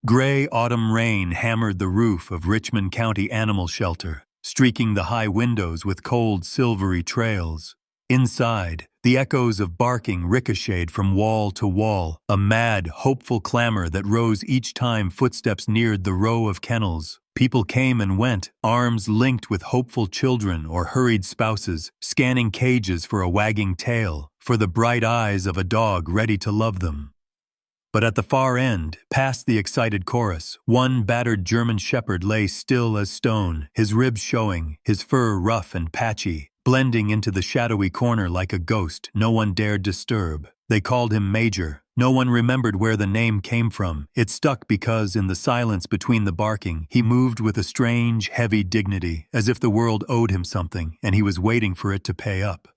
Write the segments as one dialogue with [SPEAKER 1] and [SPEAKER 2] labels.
[SPEAKER 1] Gray autumn rain hammered the roof of Richmond County Animal Shelter, streaking the high windows with cold silvery trails. Inside, the echoes of barking ricocheted from wall to wall, a mad, hopeful clamor that rose each time footsteps neared the row of kennels. People came and went, arms linked with hopeful children or hurried spouses, scanning cages for a wagging tail, for the bright eyes of a dog ready to love them. But at the far end, past the excited chorus, one battered German shepherd lay still as stone, his ribs showing, his fur rough and patchy, blending into the shadowy corner like a ghost no one dared disturb. They called him Major. No one remembered where the name came from. It stuck because, in the silence between the barking, he moved with a strange, heavy dignity, as if the world owed him something, and he was waiting for it to pay up.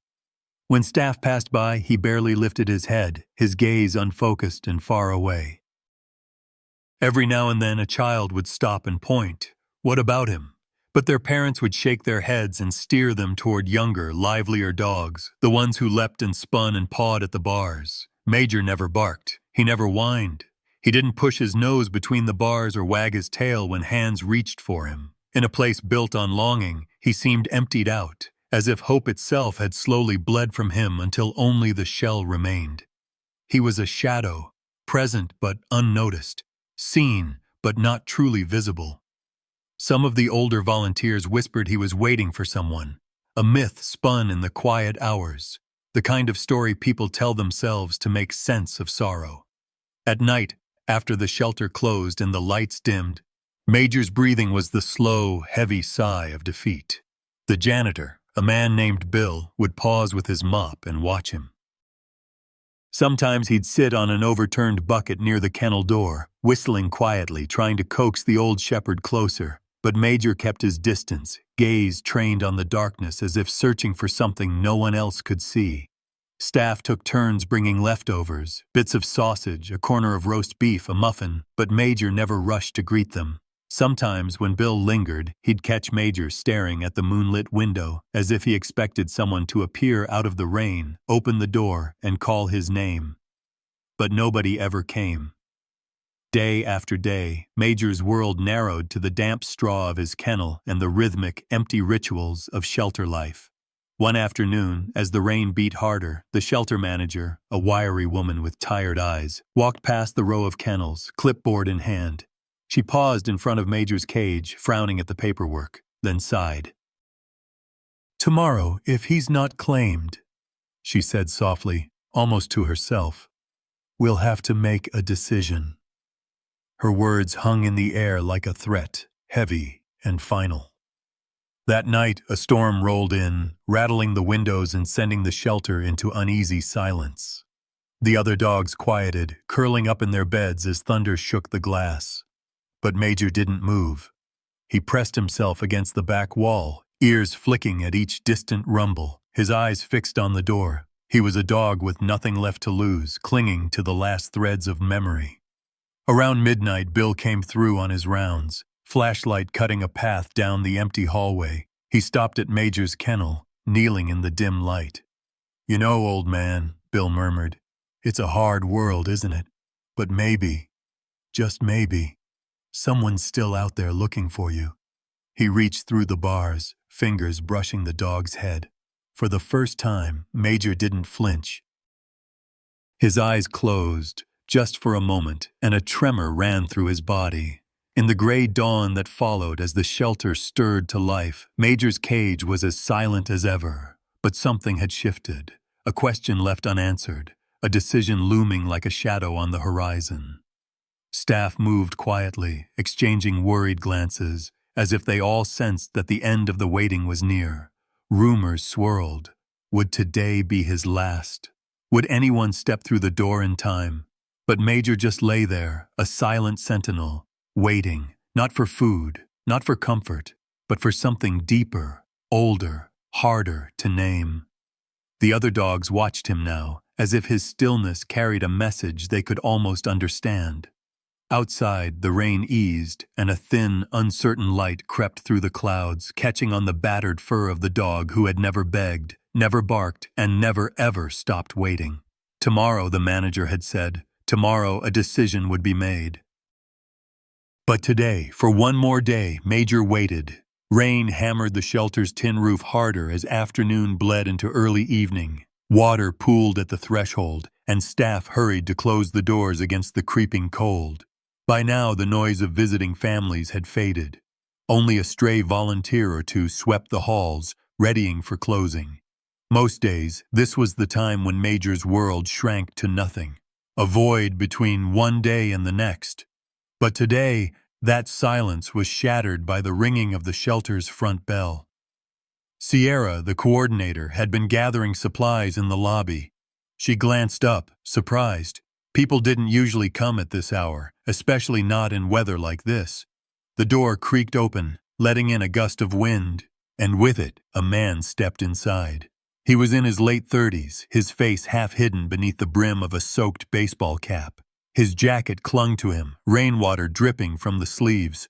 [SPEAKER 1] When staff passed by, he barely lifted his head, his gaze unfocused and far away. Every now and then a child would stop and point. What about him? But their parents would shake their heads and steer them toward younger, livelier dogs, the ones who leapt and spun and pawed at the bars. Major never barked. He never whined. He didn't push his nose between the bars or wag his tail when hands reached for him. In a place built on longing, he seemed emptied out, as if hope itself had slowly bled from him until only the shell remained. He was a shadow, present but unnoticed, seen but not truly visible. Some of the older volunteers whispered he was waiting for someone, a myth spun in the quiet hours, the kind of story people tell themselves to make sense of sorrow. At night, after the shelter closed and the lights dimmed, Major's breathing was the slow, heavy sigh of defeat. The janitor, a man named Bill, would pause with his mop and watch him. Sometimes he'd sit on an overturned bucket near the kennel door, whistling quietly, trying to coax the old shepherd closer. But Major kept his distance, gaze trained on the darkness as if searching for something no one else could see. Staff took turns bringing leftovers, bits of sausage, a corner of roast beef, a muffin, but Major never rushed to greet them. Sometimes, when Bill lingered, he'd catch Major staring at the moonlit window, as if he expected someone to appear out of the rain, open the door, and call his name. But nobody ever came. Day after day, Major's world narrowed to the damp straw of his kennel and the rhythmic, empty rituals of shelter life. One afternoon, as the rain beat harder, the shelter manager, a wiry woman with tired eyes, walked past the row of kennels, clipboard in hand. She paused in front of Major's cage, frowning at the paperwork, then sighed. "Tomorrow, if he's not claimed," she said softly, almost to herself, "we'll have to make a decision." Her words hung in the air like a threat, heavy and final. That night, a storm rolled in, rattling the windows and sending the shelter into uneasy silence. The other dogs quieted, curling up in their beds as thunder shook the glass. But Major didn't move. He pressed himself against the back wall, ears flicking at each distant rumble, his eyes fixed on the door. He was a dog with nothing left to lose, clinging to the last threads of memory. Around midnight, Bill came through on his rounds, flashlight cutting a path down the empty hallway. He stopped at Major's kennel, kneeling in the dim light. "You know, old man," Bill murmured, "it's a hard world, isn't it? But maybe, just maybe, someone's still out there looking for you." He reached through the bars, fingers brushing the dog's head. For the first time, Major didn't flinch. His eyes closed, just for a moment, and a tremor ran through his body. In the gray dawn that followed as the shelter stirred to life, Major's cage was as silent as ever. But something had shifted, a question left unanswered, a decision looming like a shadow on the horizon. Staff moved quietly, exchanging worried glances, as if they all sensed that the end of the waiting was near. Rumors swirled. Would today be his last? Would anyone step through the door in time? But Major just lay there, a silent sentinel, waiting, not for food, not for comfort, but for something deeper, older, harder to name. The other dogs watched him now, as if his stillness carried a message they could almost understand. Outside, the rain eased, and a thin, uncertain light crept through the clouds, catching on the battered fur of the dog who had never begged, never barked, and never ever stopped waiting. Tomorrow, the manager had said, tomorrow a decision would be made. But today, for one more day, Major waited. Rain hammered the shelter's tin roof harder as afternoon bled into early evening. Water pooled at the threshold, and staff hurried to close the doors against the creeping cold. By now, the noise of visiting families had faded. Only a stray volunteer or two swept the halls, readying for closing. Most days, this was the time when Major's world shrank to nothing, a void between one day and the next. But today, that silence was shattered by the ringing of the shelter's front bell. Sierra, the coordinator, had been gathering supplies in the lobby. She glanced up, surprised. People didn't usually come at this hour, especially not in weather like this. The door creaked open, letting in a gust of wind, and with it, a man stepped inside. He was in his late 30s, his face half hidden beneath the brim of a soaked baseball cap. His jacket clung to him, rainwater dripping from the sleeves.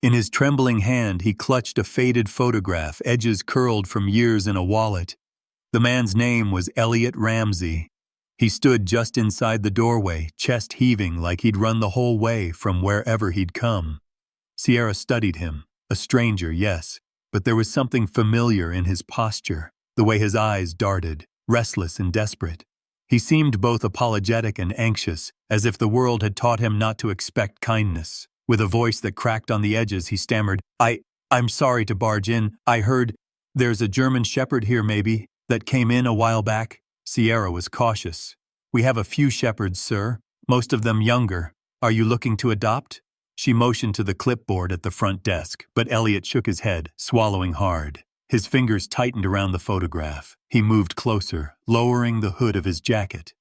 [SPEAKER 1] In his trembling hand, he clutched a faded photograph, edges curled from years in a wallet. The man's name was Elliot Ramsey. He stood just inside the doorway, chest heaving like he'd run the whole way from wherever he'd come. Sierra studied him. A stranger, yes, but there was something familiar in his posture, the way his eyes darted, restless and desperate. He seemed both apologetic and anxious, as if the world had taught him not to expect kindness. With a voice that cracked on the edges, he stammered, I'm sorry to barge in. I heard there's a German shepherd here maybe, that came in a while back. Sierra was cautious. We have a few shepherds, sir, most of them younger. Are you looking to adopt? She motioned to the clipboard at the front desk, but Elliot shook his head, swallowing hard. His fingers tightened around the photograph. He moved closer, lowering the hood of his jacket.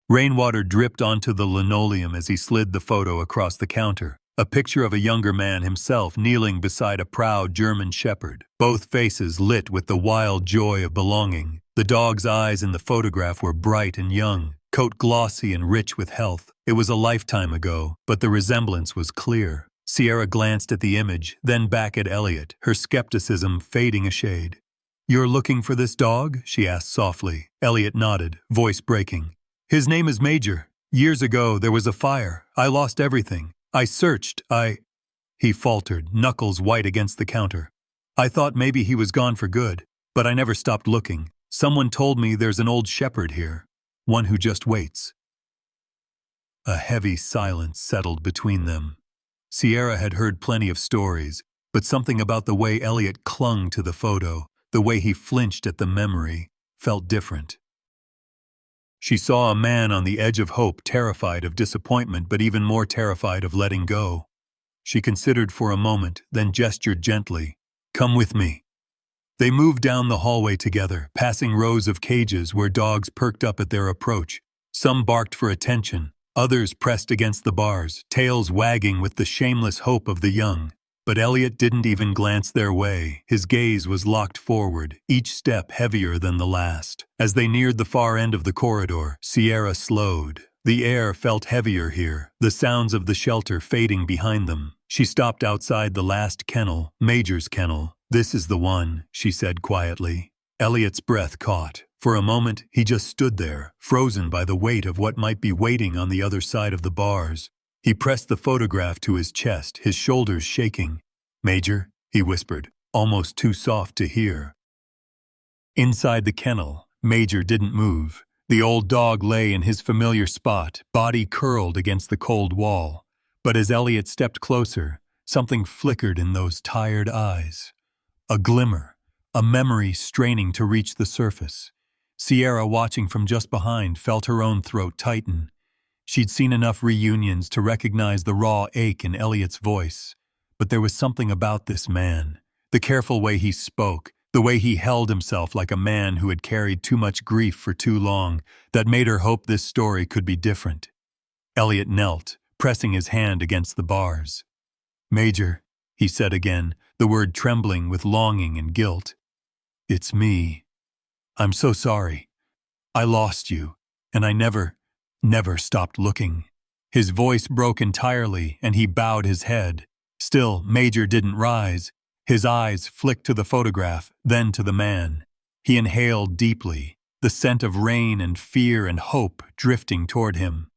[SPEAKER 1] Rainwater dripped onto the linoleum as he slid the photo across the counter. A picture of a younger man himself kneeling beside a proud German shepherd, both faces lit with the wild joy of belonging. The dog's eyes in the photograph were bright and young, coat glossy and rich with health. It was a lifetime ago, but the resemblance was clear. Sierra glanced at the image, then back at Elliot, her skepticism fading a shade. You're looking for this dog? She asked softly. Elliot nodded, voice breaking. His name is Major. Years ago, there was a fire. I lost everything. I searched. He faltered, knuckles white against the counter. I thought maybe he was gone for good, but I never stopped looking. Someone told me there's an old shepherd here, one who just waits. A heavy silence settled between them. Sierra had heard plenty of stories, but something about the way Elliot clung to the photo, the way he flinched at the memory, felt different. She saw a man on the edge of hope, terrified of disappointment, but even more terrified of letting go. She considered for a moment, then gestured gently. Come with me. They moved down the hallway together, passing rows of cages where dogs perked up at their approach. Some barked for attention, others pressed against the bars, tails wagging with the shameless hope of the young. But Elliot didn't even glance their way. His gaze was locked forward, each step heavier than the last. As they neared the far end of the corridor, Sierra slowed. The air felt heavier here, the sounds of the shelter fading behind them. She stopped outside the last kennel, Major's kennel. This is the one, she said quietly. Elliot's breath caught. For a moment, he just stood there, frozen by the weight of what might be waiting on the other side of the bars. He pressed the photograph to his chest, his shoulders shaking. Major, he whispered, almost too soft to hear. Inside the kennel, Major didn't move. The old dog lay in his familiar spot, body curled against the cold wall. But as Elliot stepped closer, something flickered in those tired eyes. A glimmer, a memory straining to reach the surface. Sierra, watching from just behind, felt her own throat tighten. She'd seen enough reunions to recognize the raw ache in Elliot's voice. But there was something about this man, the careful way he spoke, the way he held himself like a man who had carried too much grief for too long, that made her hope this story could be different. Elliot knelt, pressing his hand against the bars. Major, he said again, the word trembling with longing and guilt. It's me. I'm so sorry. I lost you, and I never stopped looking. His voice broke entirely, and he bowed his head. Still, Major didn't rise. His eyes flicked to the photograph, then to the man. He inhaled deeply, the scent of rain and fear and hope drifting toward him.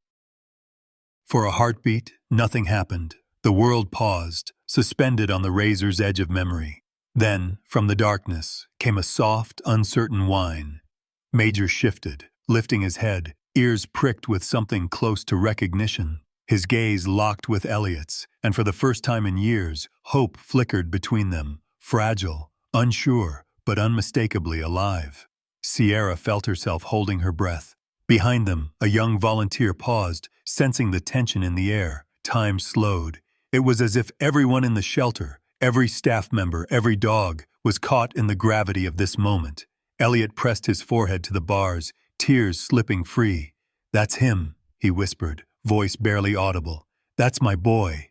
[SPEAKER 1] For a heartbeat, nothing happened. The world paused, suspended on the razor's edge of memory. Then, from the darkness, came a soft, uncertain whine. Major shifted, lifting his head, ears pricked with something close to recognition. His gaze locked with Elliot's, and for the first time in years, hope flickered between them, fragile, unsure, but unmistakably alive. Sierra felt herself holding her breath. Behind them, a young volunteer paused, sensing the tension in the air. Time slowed. It was as if everyone in the shelter, every staff member, every dog, was caught in the gravity of this moment. Elliot pressed his forehead to the bars, tears slipping free. "That's him," he whispered, voice barely audible. "That's my boy."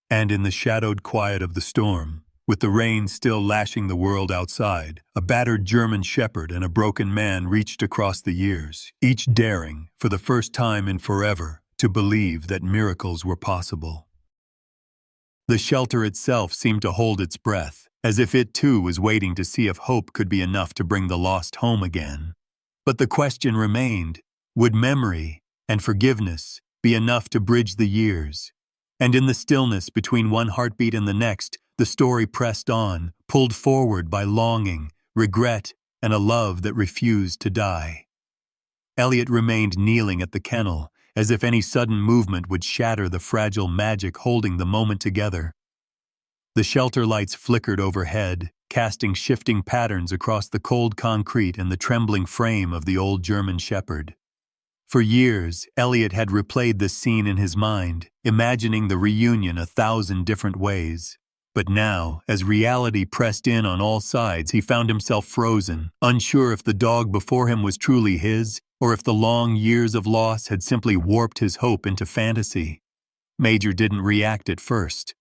[SPEAKER 1] And in the shadowed quiet of the storm, with the rain still lashing the world outside, a battered German shepherd and a broken man reached across the years, each daring, for the first time in forever, to believe that miracles were possible. The shelter itself seemed to hold its breath, as if it too was waiting to see if hope could be enough to bring the lost home again. But the question remained, would memory and forgiveness be enough to bridge the years? And in the stillness between one heartbeat and the next, the story pressed on, pulled forward by longing, regret, and a love that refused to die. Elliot remained kneeling at the kennel, as if any sudden movement would shatter the fragile magic holding the moment together. The shelter lights flickered overhead, casting shifting patterns across the cold concrete and the trembling frame of the old German shepherd. For years, Elliot had replayed this scene in his mind, imagining the reunion 1,000 different ways. But now, as reality pressed in on all sides, he found himself frozen, unsure if the dog before him was truly his, or if the long years of loss had simply warped his hope into fantasy. Major didn't react at first.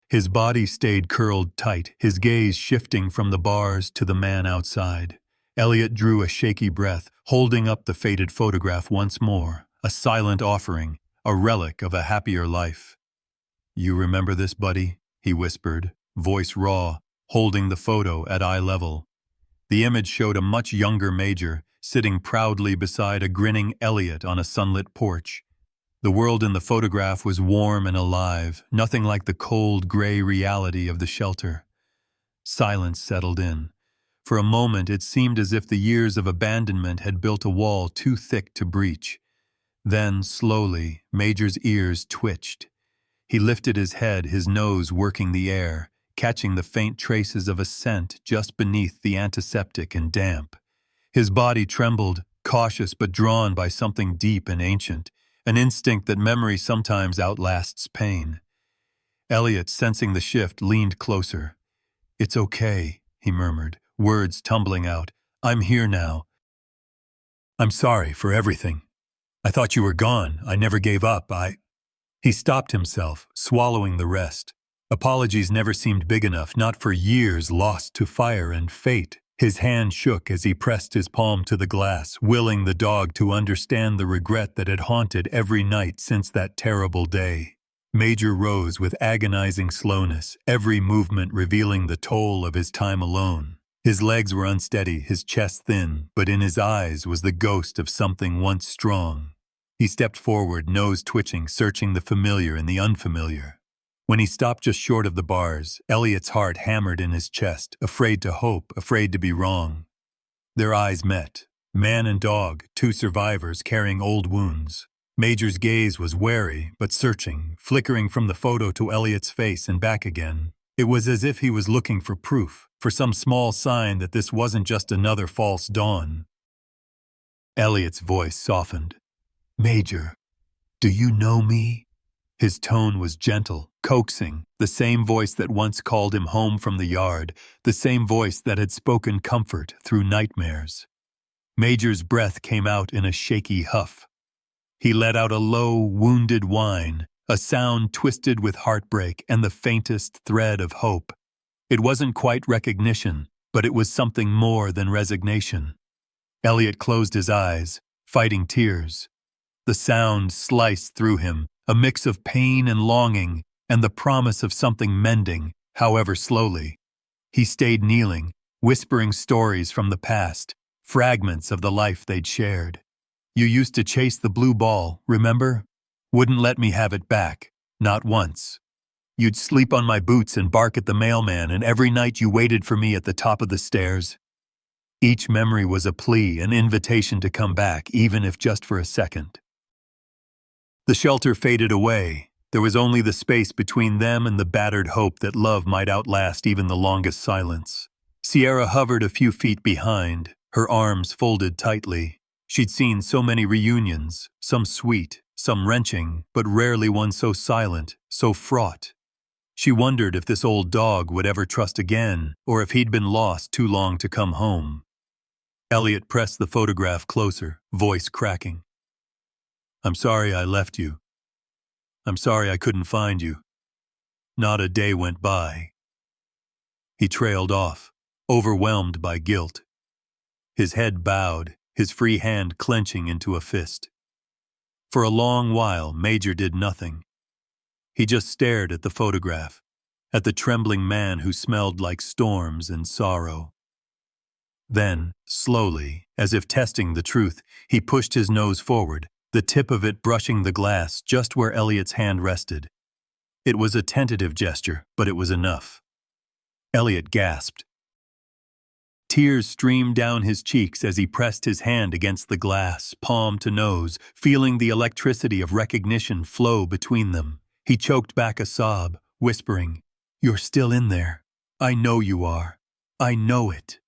[SPEAKER 1] His body stayed curled tight, his gaze shifting from the bars to the man outside. Elliot drew a shaky breath, holding up the faded photograph once more, a silent offering, a relic of a happier life. "You remember this, buddy?" he whispered, voice raw, holding the photo at eye level. The image showed a much younger Major, sitting proudly beside a grinning Elliot on a sunlit porch. The world in the photograph was warm and alive, nothing like the cold, gray reality of the shelter. Silence settled in. For a moment it seemed as if the years of abandonment had built a wall too thick to breach. Then, slowly, Major's ears twitched. He lifted his head, his nose working the air, catching the faint traces of a scent just beneath the antiseptic and damp. His body trembled, cautious but drawn by something deep and ancient, an instinct that memory sometimes outlasts pain. Elliot, sensing the shift, leaned closer. "It's okay," he murmured, words tumbling out. "I'm here now. I'm sorry for everything. I thought you were gone. I never gave up. He stopped himself, swallowing the rest. Apologies never seemed big enough, not for years lost to fire and fate. His hand shook as he pressed his palm to the glass, willing the dog to understand the regret that had haunted every night since that terrible day. Major rose with agonizing slowness, every movement revealing the toll of his time alone. His legs were unsteady, his chest thin, but in his eyes was the ghost of something once strong. He stepped forward, nose twitching, searching the familiar and the unfamiliar. When he stopped just short of the bars, Elliot's heart hammered in his chest, afraid to hope, afraid to be wrong. Their eyes met. Man and dog, two survivors carrying old wounds. Major's gaze was wary, but searching, flickering from the photo to Elliot's face and back again. It was as if he was looking for proof, for some small sign that this wasn't just another false dawn. Elliot's voice softened. "Major, do you know me?" His tone was gentle, coaxing, the same voice that once called him home from the yard, the same voice that had spoken comfort through nightmares. Major's breath came out in a shaky huff. He let out a low, wounded whine, a sound twisted with heartbreak and the faintest thread of hope. It wasn't quite recognition, but it was something more than resignation. Elliot closed his eyes, fighting tears. The sound sliced through him, a mix of pain and longing, and the promise of something mending, however slowly. He stayed kneeling, whispering stories from the past, fragments of the life they'd shared. "You used to chase the blue ball, remember? Wouldn't let me have it back, not once. You'd sleep on my boots and bark at the mailman, and every night you waited for me at the top of the stairs. Each memory was a plea, an invitation to come back, even if just for a second. The shelter faded away. There was only the space between them and the battered hope that love might outlast even the longest silence. Sierra hovered a few feet behind, her arms folded tightly. She'd seen so many reunions, some sweet, some wrenching, but rarely one so silent, so fraught. She wondered if this old dog would ever trust again, or if he'd been lost too long to come home. Elliot pressed the photograph closer, voice cracking. I'm sorry I left you. I'm sorry I couldn't find you. Not a day went by. He trailed off, overwhelmed by guilt. His head bowed, his free hand clenching into a fist. For a long while, Major did nothing. He just stared at the photograph, at the trembling man who smelled like storms and sorrow. Then, slowly, as if testing the truth, he pushed his nose forward, the tip of it brushing the glass just where Elliot's hand rested. It was a tentative gesture, but it was enough. Elliot gasped. Tears streamed down his cheeks as he pressed his hand against the glass, palm to nose, feeling the electricity of recognition flow between them. He choked back a sob, whispering, "You're still in there. I know you are. I know it."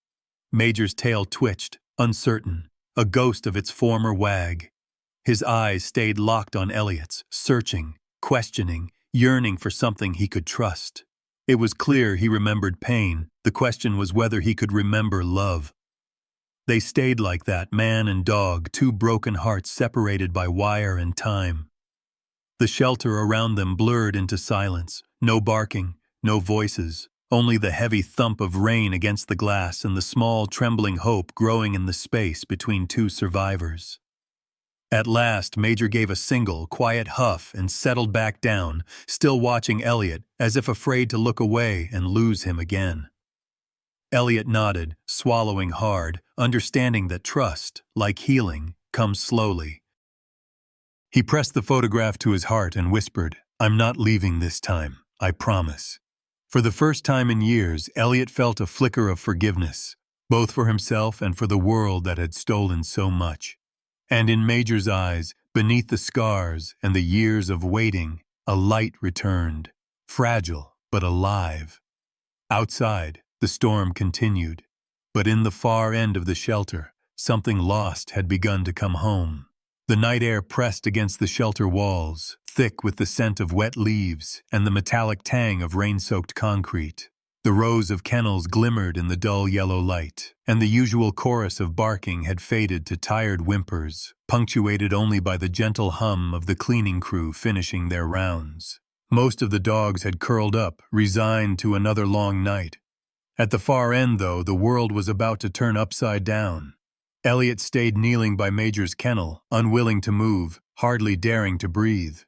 [SPEAKER 1] Major's tail twitched, uncertain, a ghost of its former wag. His eyes stayed locked on Elliot's, searching, questioning, yearning for something he could trust. It was clear he remembered pain. The question was whether he could remember love. They stayed like that, man and dog, two broken hearts separated by wire and time. The shelter around them blurred into silence. No barking, no voices, only the heavy thump of rain against the glass and the small, trembling hope growing in the space between two survivors. At last, Major gave a single, quiet huff and settled back down, still watching Elliot, as if afraid to look away and lose him again. Elliot nodded, swallowing hard, understanding that trust, like healing, comes slowly. He pressed the photograph to his heart and whispered, "I'm not leaving this time, I promise." For the first time in years, Elliot felt a flicker of forgiveness, both for himself and for the world that had stolen so much. And in Major's eyes, beneath the scars and the years of waiting, a light returned, fragile but alive. Outside, the storm continued, but in the far end of the shelter, something lost had begun to come home. The night air pressed against the shelter walls, thick with the scent of wet leaves and the metallic tang of rain-soaked concrete. The rows of kennels glimmered in the dull yellow light, and the usual chorus of barking had faded to tired whimpers, punctuated only by the gentle hum of the cleaning crew finishing their rounds. Most of the dogs had curled up, resigned to another long night. At the far end, though, the world was about to turn upside down. Elliot stayed kneeling by Major's kennel, unwilling to move, hardly daring to breathe.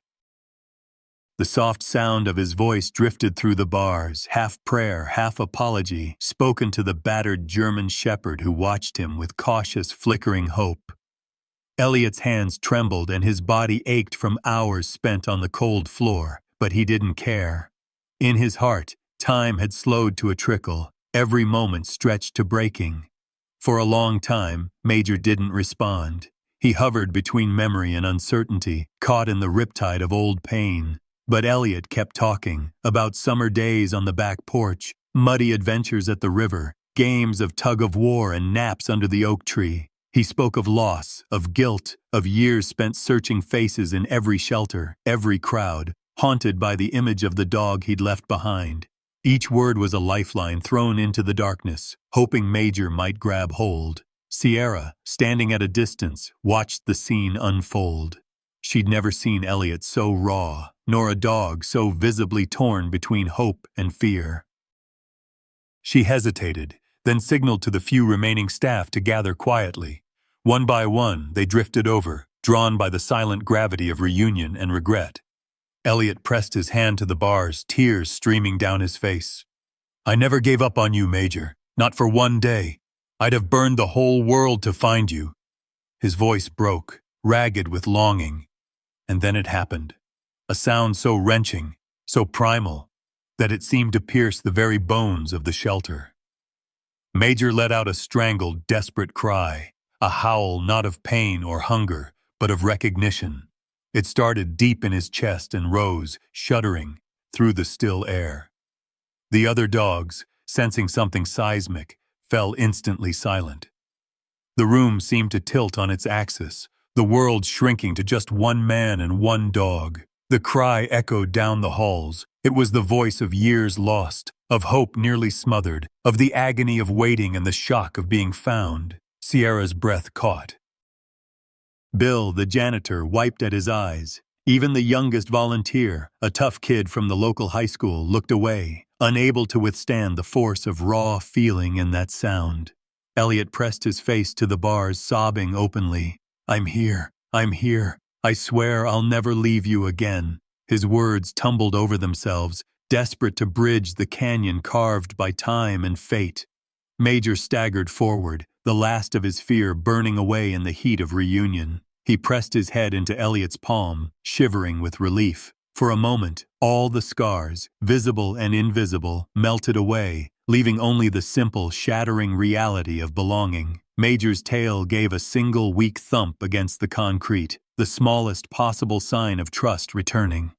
[SPEAKER 1] The soft sound of his voice drifted through the bars, half prayer, half apology, spoken to the battered German shepherd who watched him with cautious, flickering hope. Elliot's hands trembled and his body ached from hours spent on the cold floor, but he didn't care. In his heart, time had slowed to a trickle, every moment stretched to breaking. For a long time, Major didn't respond. He hovered between memory and uncertainty, caught in the riptide of old pain. But Elliot kept talking, about summer days on the back porch, muddy adventures at the river, games of tug-of-war and naps under the oak tree. He spoke of loss, of guilt, of years spent searching faces in every shelter, every crowd, haunted by the image of the dog he'd left behind. Each word was a lifeline thrown into the darkness, hoping Major might grab hold. Sierra, standing at a distance, watched the scene unfold. She'd never seen Elliot so raw, nor a dog so visibly torn between hope and fear. She hesitated, then signaled to the few remaining staff to gather quietly. One by one, they drifted over, drawn by the silent gravity of reunion and regret. Elliot pressed his hand to the bars, tears streaming down his face. "I never gave up on you, Major. Not for one day. I'd have burned the whole world to find you." His voice broke, ragged with longing. And then it happened. A sound so wrenching, so primal, that it seemed to pierce the very bones of the shelter. Major let out a strangled, desperate cry, a howl not of pain or hunger, but of recognition. It started deep in his chest and rose, shuddering, through the still air. The other dogs, sensing something seismic, fell instantly silent. The room seemed to tilt on its axis, the world shrinking to just one man and one dog. The cry echoed down the halls. It was the voice of years lost, of hope nearly smothered, of the agony of waiting and the shock of being found. Sierra's breath caught. Bill, the janitor, wiped at his eyes. Even the youngest volunteer, a tough kid from the local high school, looked away, unable to withstand the force of raw feeling in that sound. Elliot pressed his face to the bars, sobbing openly. I'm here. I swear I'll never leave you again." His words tumbled over themselves, desperate to bridge the canyon carved by time and fate. Major staggered forward, the last of his fear burning away in the heat of reunion. He pressed his head into Elliot's palm, shivering with relief. For a moment, all the scars, visible and invisible, melted away, leaving only the simple, shattering reality of belonging. Major's tail gave a single weak thump against the concrete, the smallest possible sign of trust returning.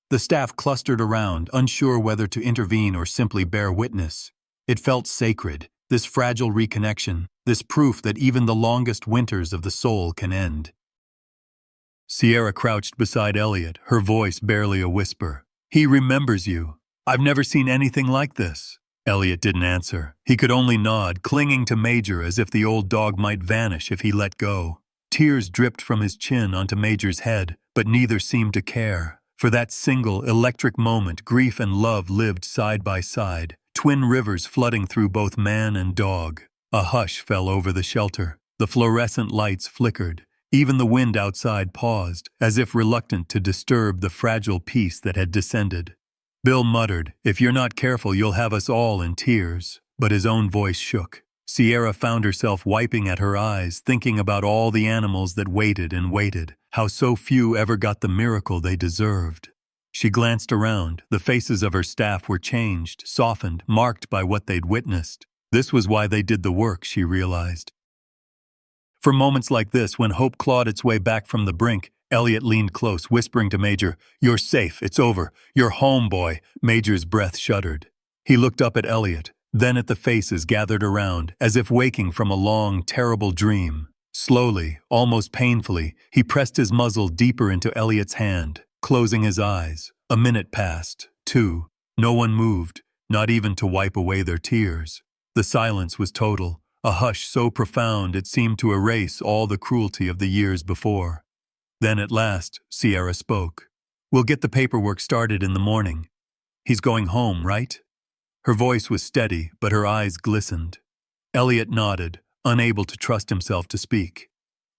[SPEAKER 1] The staff clustered around, unsure whether to intervene or simply bear witness. It felt sacred, this fragile reconnection, this proof that even the longest winters of the soul can end. Sierra crouched beside Elliot, her voice barely a whisper. "He remembers you. I've never seen anything like this." Elliot didn't answer. He could only nod, clinging to Major as if the old dog might vanish if he let go. Tears dripped from his chin onto Major's head, but neither seemed to care. For that single, electric moment, grief and love lived side by side, twin rivers flooding through both man and dog. A hush fell over the shelter. The fluorescent lights flickered. Even the wind outside paused, as if reluctant to disturb the fragile peace that had descended. Bill muttered, "If you're not careful, you'll have us all in tears." But his own voice shook. Sierra found herself wiping at her eyes, thinking about all the animals that waited and waited, how so few ever got the miracle they deserved. She glanced around. The faces of her staff were changed, softened, marked by what they'd witnessed. This was why they did the work, she realized. For moments like this, when hope clawed its way back from the brink, Elliot leaned close, whispering to Major, "You're safe, it's over. You're home, boy." Major's breath shuddered. He looked up at Elliot, then at the faces gathered around, as if waking from a long, terrible dream. Slowly, almost painfully, he pressed his muzzle deeper into Elliot's hand, closing his eyes. A minute passed, 2. No one moved, not even to wipe away their tears. The silence was total, a hush so profound it seemed to erase all the cruelty of the years before. Then at last, Sierra spoke. "We'll get the paperwork started in the morning. He's going home, right?" Her voice was steady, but her eyes glistened. Elliot nodded, unable to trust himself to speak.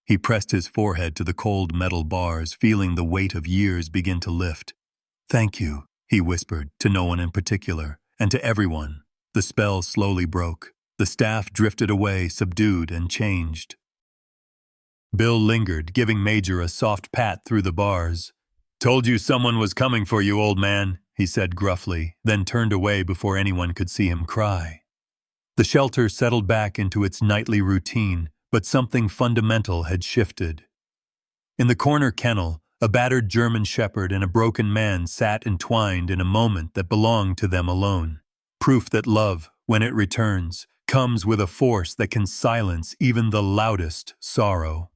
[SPEAKER 1] He pressed his forehead to the cold metal bars, feeling the weight of years begin to lift. "Thank you," he whispered, to no one in particular, and to everyone. The spell slowly broke. The staff drifted away, subdued and changed. Bill lingered, giving Major a soft pat through the bars. "Told you someone was coming for you, old man," he said gruffly, then turned away before anyone could see him cry. The shelter settled back into its nightly routine, but something fundamental had shifted. In the corner kennel, a battered German shepherd and a broken man sat entwined in a moment that belonged to them alone. Proof that love, when it returns, comes with a force that can silence even the loudest sorrow.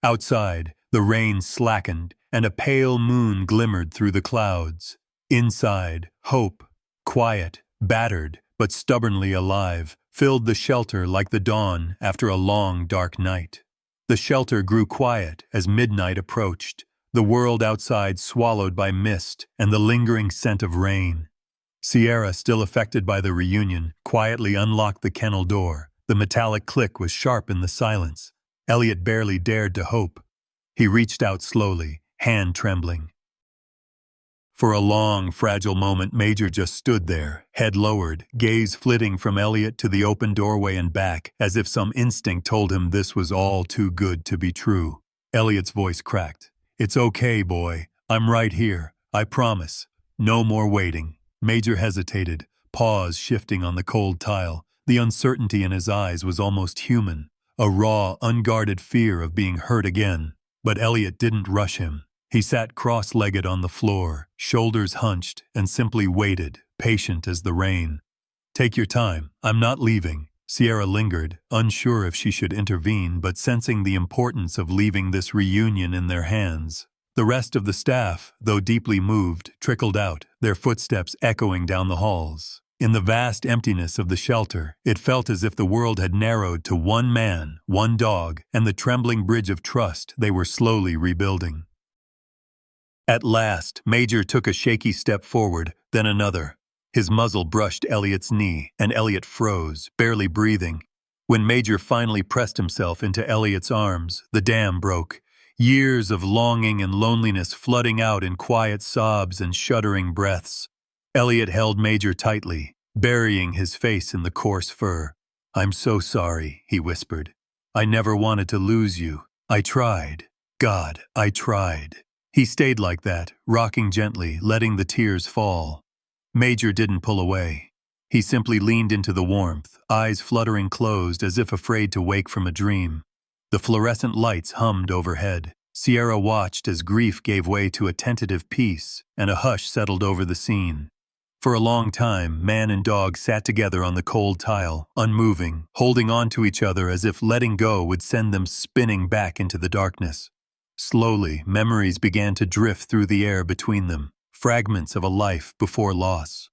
[SPEAKER 1] Outside, the rain slackened, and a pale moon glimmered through the clouds. Inside, hope, quiet, battered, but stubbornly alive, filled the shelter like the dawn after a long, dark night. The shelter grew quiet as midnight approached, the world outside swallowed by mist and the lingering scent of rain. Sierra, still affected by the reunion, quietly unlocked the kennel door. The metallic click was sharp in the silence. Elliot barely dared to hope. He reached out slowly, hand trembling. For a long, fragile moment, Major just stood there, head lowered, gaze flitting from Elliot to the open doorway and back, as if some instinct told him this was all too good to be true. Elliot's voice cracked. "It's okay, boy. I'm right here. I promise. No more waiting." Major hesitated, paws shifting on the cold tile. The uncertainty in his eyes was almost human, a raw, unguarded fear of being hurt again. But Elliot didn't rush him. He sat cross-legged on the floor, shoulders hunched, and simply waited, patient as the rain. "Take your time. I'm not leaving." Sierra lingered, unsure if she should intervene but sensing the importance of leaving this reunion in their hands. The rest of the staff, though deeply moved, trickled out, their footsteps echoing down the halls. In the vast emptiness of the shelter, it felt as if the world had narrowed to one man, one dog, and the trembling bridge of trust they were slowly rebuilding. At last, Major took a shaky step forward, then another. His muzzle brushed Elliot's knee, and Elliot froze, barely breathing. When Major finally pressed himself into Elliot's arms, the dam broke. Years of longing and loneliness flooding out in quiet sobs and shuddering breaths. Elliot held Major tightly, burying his face in the coarse fur. "I'm so sorry," he whispered. "I never wanted to lose you. I tried. God, I tried." He stayed like that, rocking gently, letting the tears fall. Major didn't pull away. He simply leaned into the warmth, eyes fluttering closed as if afraid to wake from a dream. The fluorescent lights hummed overhead. Sierra watched as grief gave way to a tentative peace, and a hush settled over the scene. For a long time, man and dog sat together on the cold tile, unmoving, holding on to each other as if letting go would send them spinning back into the darkness. Slowly, memories began to drift through the air between them, fragments of a life before loss.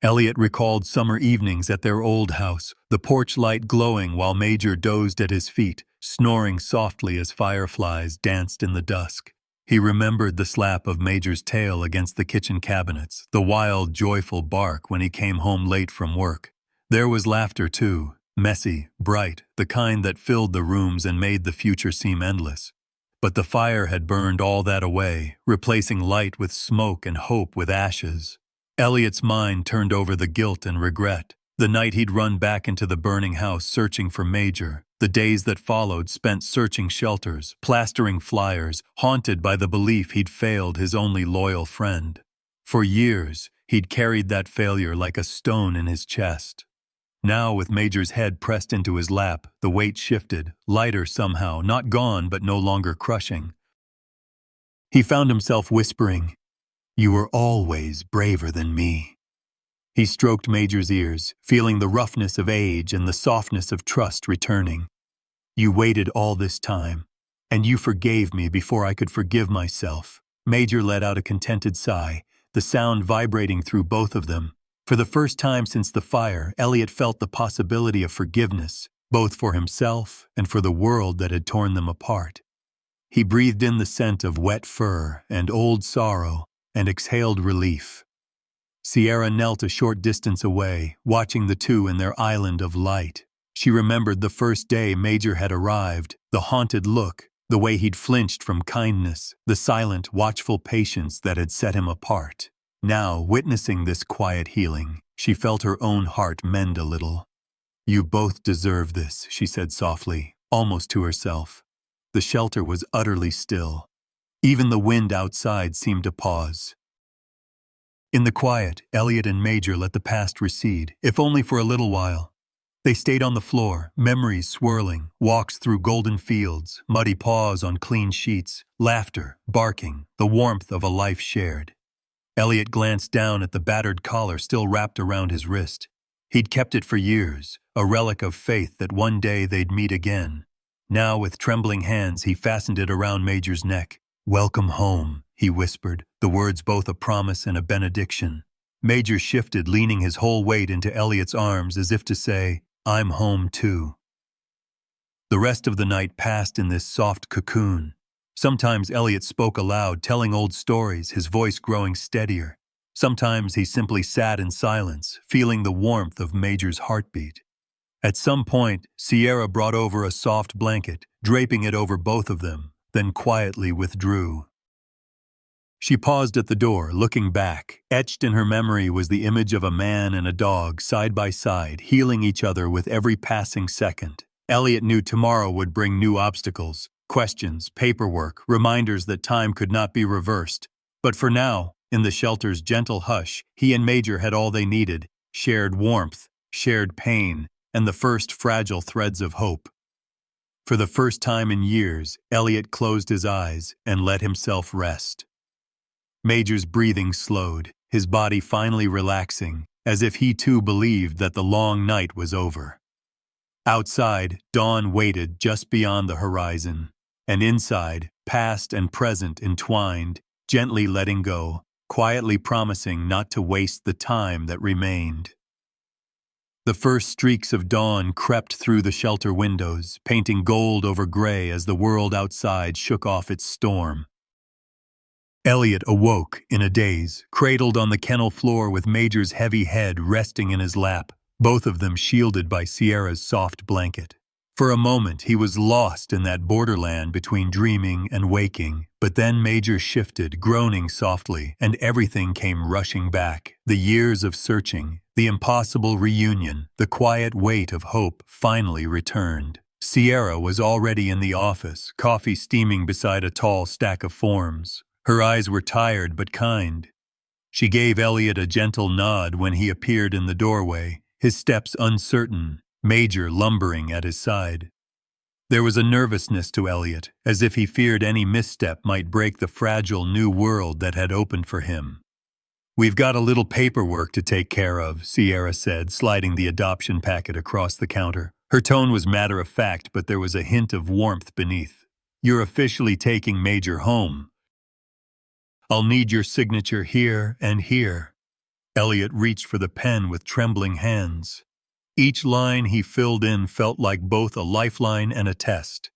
[SPEAKER 1] Elliot recalled summer evenings at their old house, the porch light glowing while Major dozed at his feet, snoring softly as fireflies danced in the dusk. He remembered the slap of Major's tail against the kitchen cabinets, the wild, joyful bark when he came home late from work. There was laughter too, messy, bright, the kind that filled the rooms and made the future seem endless. But the fire had burned all that away, replacing light with smoke and hope with ashes. Elliot's mind turned over the guilt and regret. The night he'd run back into the burning house searching for Major. The days that followed spent searching shelters, plastering flyers, haunted by the belief he'd failed his only loyal friend. For years, he'd carried that failure like a stone in his chest. Now, with Major's head pressed into his lap, the weight shifted, lighter somehow, not gone but no longer crushing. He found himself whispering, "You were always braver than me." He stroked Major's ears, feeling the roughness of age and the softness of trust returning. "You waited all this time, and you forgave me before I could forgive myself." Major let out a contented sigh, the sound vibrating through both of them. For the first time since the fire, Elliot felt the possibility of forgiveness, both for himself and for the world that had torn them apart. He breathed in the scent of wet fur and old sorrow and exhaled relief. Sierra knelt a short distance away, watching the two in their island of light. She remembered the first day Major had arrived, the haunted look, the way he'd flinched from kindness, the silent, watchful patience that had set him apart. Now, witnessing this quiet healing, she felt her own heart mend a little. "You both deserve this," she said softly, almost to herself. The shelter was utterly still. Even the wind outside seemed to pause. In the quiet, Elliot and Major let the past recede, if only for a little while. They stayed on the floor, memories swirling, walks through golden fields, muddy paws on clean sheets, laughter, barking, the warmth of a life shared. Elliot glanced down at the battered collar still wrapped around his wrist. He'd kept it for years, a relic of faith that one day they'd meet again. Now, with trembling hands, he fastened it around Major's neck. "Welcome home," he whispered, the words both a promise and a benediction. Major shifted, leaning his whole weight into Elliot's arms as if to say, "I'm home too." The rest of the night passed in this soft cocoon. Sometimes Elliot spoke aloud, telling old stories, his voice growing steadier. Sometimes he simply sat in silence, feeling the warmth of Major's heartbeat. At some point, Sierra brought over a soft blanket, draping it over both of them, then quietly withdrew. She paused at the door, looking back. Etched in her memory was the image of a man and a dog, side by side, healing each other with every passing second. Elliot knew tomorrow would bring new obstacles, Questions, paperwork, reminders that time could not be reversed. But for now, in the shelter's gentle hush, he and Major had all they needed: shared warmth, shared pain, and the first fragile threads of hope. For the first time in years, Elliot closed his eyes and let himself rest. Major's breathing slowed, his body finally relaxing, as if he too believed that the long night was over. Outside, dawn waited just beyond the horizon, and inside, past and present entwined, gently letting go, quietly promising not to waste the time that remained. The first streaks of dawn crept through the shelter windows, painting gold over gray as the world outside shook off its storm. Elliot awoke in a daze, cradled on the kennel floor with Major's heavy head resting in his lap, both of them shielded by Sierra's soft blanket. For a moment he was lost in that borderland between dreaming and waking, but then Major shifted, groaning softly, and everything came rushing back. The years of searching, the impossible reunion, the quiet weight of hope finally returned. Sierra was already in the office, coffee steaming beside a tall stack of forms. Her eyes were tired but kind. She gave Elliot a gentle nod when he appeared in the doorway, his steps uncertain, Major lumbering at his side. There was a nervousness to Elliot, as if he feared any misstep might break the fragile new world that had opened for him. "We've got a little paperwork to take care of," Sierra said, sliding the adoption packet across the counter. Her tone was matter-of-fact, but there was a hint of warmth beneath. "You're officially taking Major home. I'll need your signature here and here." Elliot reached for the pen with trembling hands. Each line he filled in felt like both a lifeline and a test.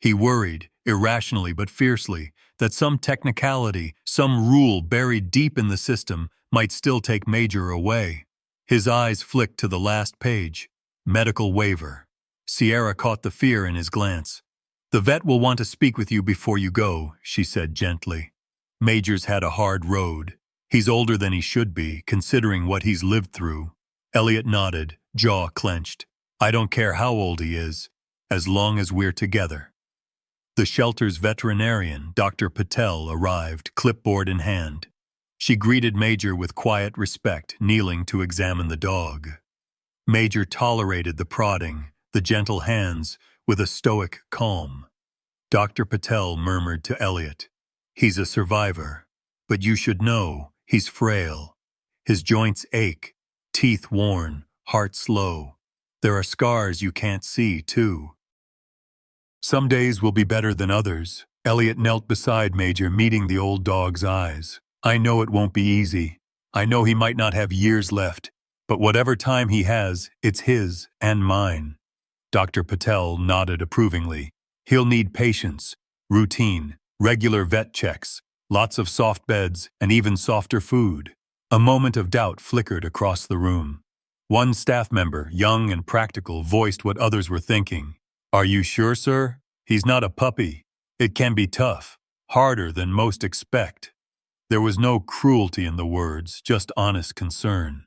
[SPEAKER 1] He worried, irrationally but fiercely, that some technicality, some rule buried deep in the system might still take Major away. His eyes flicked to the last page. Medical waiver. Sierra caught the fear in his glance. "The vet will want to speak with you before you go," she said gently. "Major's had a hard road. He's older than he should be, considering what he's lived through." Elliot nodded, jaw clenched. "I don't care how old he is, as long as we're together." The shelter's veterinarian, Dr. Patel, arrived, clipboard in hand. She greeted Major with quiet respect, kneeling to examine the dog. Major tolerated the prodding, the gentle hands, with a stoic calm. Dr. Patel murmured to Elliot, "He's a survivor, but you should know he's frail. His joints ache, teeth worn, heart slow. There are scars you can't see, too. Some days will be better than others." Elliot knelt beside Major, meeting the old dog's eyes. "I know it won't be easy. I know he might not have years left, but whatever time he has, it's his and mine." Dr. Patel nodded approvingly. "He'll need patience, routine, regular vet checks, lots of soft beds, and even softer food." A moment of doubt flickered across the room. One staff member, young and practical, voiced what others were thinking. "Are you sure, sir? He's not a puppy. It can be tough, harder than most expect." There was no cruelty in the words, just honest concern.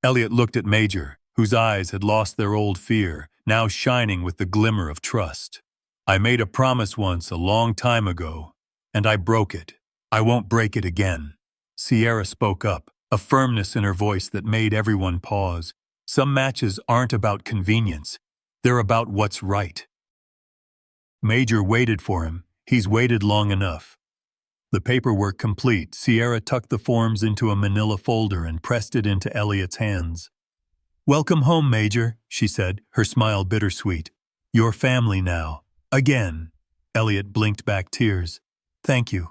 [SPEAKER 1] Elliot looked at Major, whose eyes had lost their old fear, now shining with the glimmer of trust. "I made a promise once a long time ago, and I broke it. I won't break it again." Sierra spoke up, a firmness in her voice that made everyone pause. "Some matches aren't about convenience. They're about what's right." Major waited for him. He's waited long enough. The paperwork complete, Sierra tucked the forms into a manila folder and pressed it into Elliot's hands. "Welcome home, Major," she said, her smile bittersweet. "Your family now. Again." Elliot blinked back tears. "Thank you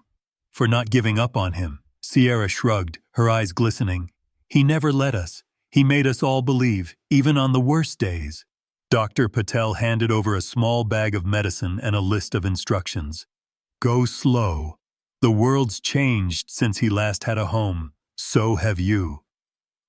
[SPEAKER 1] for not giving up on him." Sierra shrugged, her eyes glistening. "He never let us. He made us all believe, even on the worst days." Dr. Patel handed over a small bag of medicine and a list of instructions. "Go slow. The world's changed since he last had a home. So have you."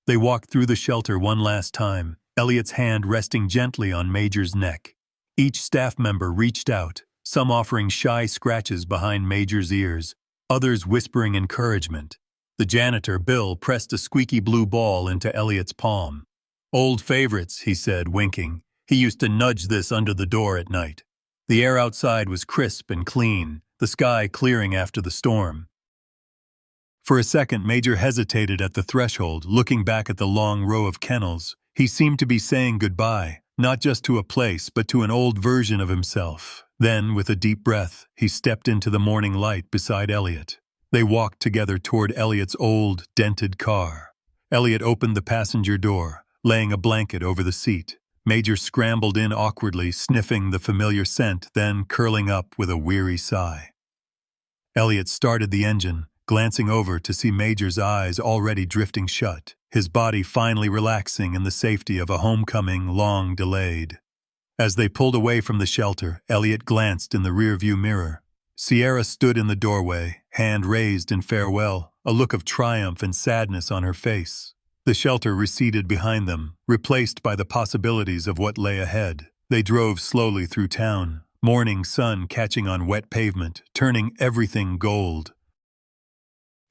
[SPEAKER 1] They walked through the shelter one last time, Elliot's hand resting gently on Major's neck. Each staff member reached out, some offering shy scratches behind Major's ears, others whispering encouragement. The janitor, Bill, pressed a squeaky blue ball into Elliot's palm. "Old favorites," he said, winking. "He used to nudge this under the door at night." The air outside was crisp and clean, the sky clearing after the storm. For a second, Major hesitated at the threshold, looking back at the long row of kennels. He seemed to be saying goodbye, not just to a place, but to an old version of himself. Then, with a deep breath, he stepped into the morning light beside Elliot. They walked together toward Elliot's old, dented car. Elliot opened the passenger door, laying a blanket over the seat. Major scrambled in awkwardly, sniffing the familiar scent, then curling up with a weary sigh. Elliot started the engine, glancing over to see Major's eyes already drifting shut, his body finally relaxing in the safety of a homecoming long delayed. As they pulled away from the shelter, Elliot glanced in the rearview mirror. Sierra stood in the doorway, hand raised in farewell, a look of triumph and sadness on her face. The shelter receded behind them, replaced by the possibilities of what lay ahead. They drove slowly through town, morning sun catching on wet pavement, turning everything gold.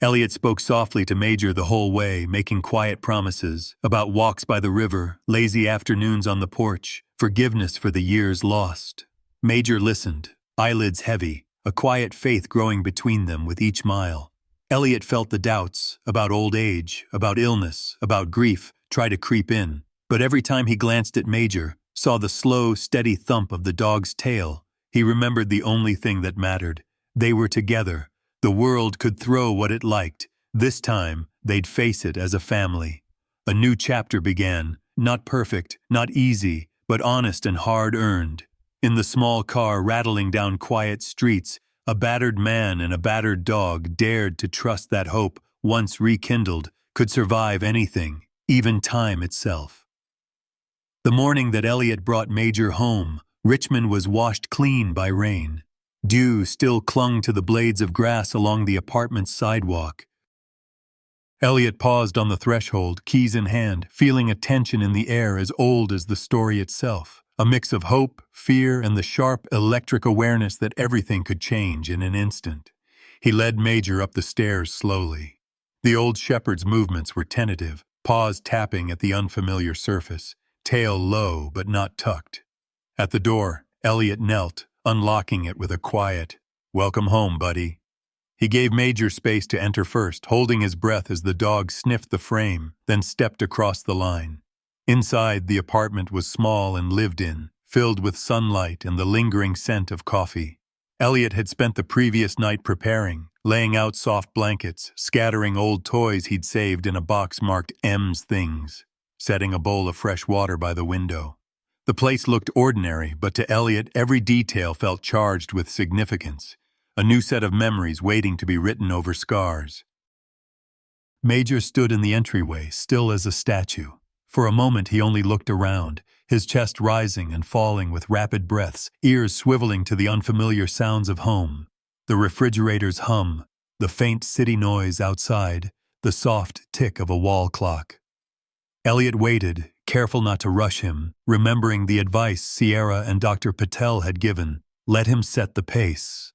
[SPEAKER 1] Elliot spoke softly to Major the whole way, making quiet promises about walks by the river, lazy afternoons on the porch, forgiveness for the years lost. Major listened, eyelids heavy, a quiet faith growing between them with each mile. Elliot felt the doubts about old age, about illness, about grief try to creep in, but every time he glanced at Major, saw the slow, steady thump of the dog's tail, he remembered the only thing that mattered. They were together. The world could throw what it liked. This time, they'd face it as a family. A new chapter began, not perfect, not easy, but honest and hard-earned. In the small car rattling down quiet streets, a battered man and a battered dog dared to trust that hope, once rekindled, could survive anything, even time itself. The morning that Elliot brought Major home, Richmond was washed clean by rain. Dew still clung to the blades of grass along the apartment's sidewalk. Elliot paused on the threshold, keys in hand, feeling a tension in the air as old as the story itself, a mix of hope, fear, and the sharp, electric awareness that everything could change in an instant. He led Major up the stairs slowly. The old shepherd's movements were tentative, paws tapping at the unfamiliar surface, tail low but not tucked. At the door, Elliot knelt, unlocking it with a quiet, "Welcome home, buddy." He gave Major space to enter first, holding his breath as the dog sniffed the frame, then stepped across the line. Inside, the apartment was small and lived in, filled with sunlight and the lingering scent of coffee. Elliot had spent the previous night preparing, laying out soft blankets, scattering old toys he'd saved in a box marked M's Things, setting a bowl of fresh water by the window. The place looked ordinary, but to Elliot, every detail felt charged with significance, a new set of memories waiting to be written over scars. Major stood in the entryway, still as a statue. For a moment he only looked around, his chest rising and falling with rapid breaths, ears swiveling to the unfamiliar sounds of home. The refrigerator's hum, the faint city noise outside, the soft tick of a wall clock. Elliot waited, careful not to rush him, remembering the advice Sierra and Dr. Patel had given. Let him set the pace.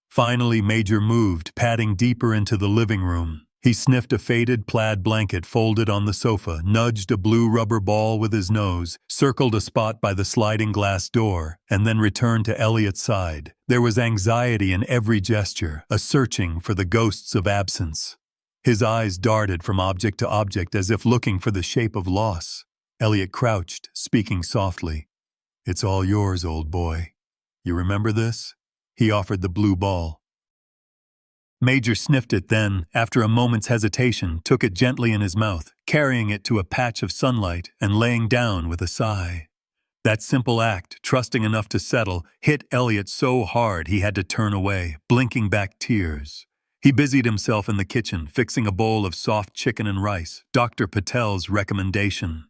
[SPEAKER 1] Finally, Major moved, padding deeper into the living room. He sniffed a faded plaid blanket folded on the sofa, nudged a blue rubber ball with his nose, circled a spot by the sliding glass door, and then returned to Elliot's side. There was anxiety in every gesture, a searching for the ghosts of absence. His eyes darted from object to object as if looking for the shape of loss. Elliot crouched, speaking softly. "It's all yours, old boy. You remember this?" He offered the blue ball. Major sniffed it then, after a moment's hesitation, took it gently in his mouth, carrying it to a patch of sunlight and laying down with a sigh. That simple act, trusting enough to settle, hit Elliot so hard he had to turn away, blinking back tears. He busied himself in the kitchen, fixing a bowl of soft chicken and rice, Dr. Patel's recommendation.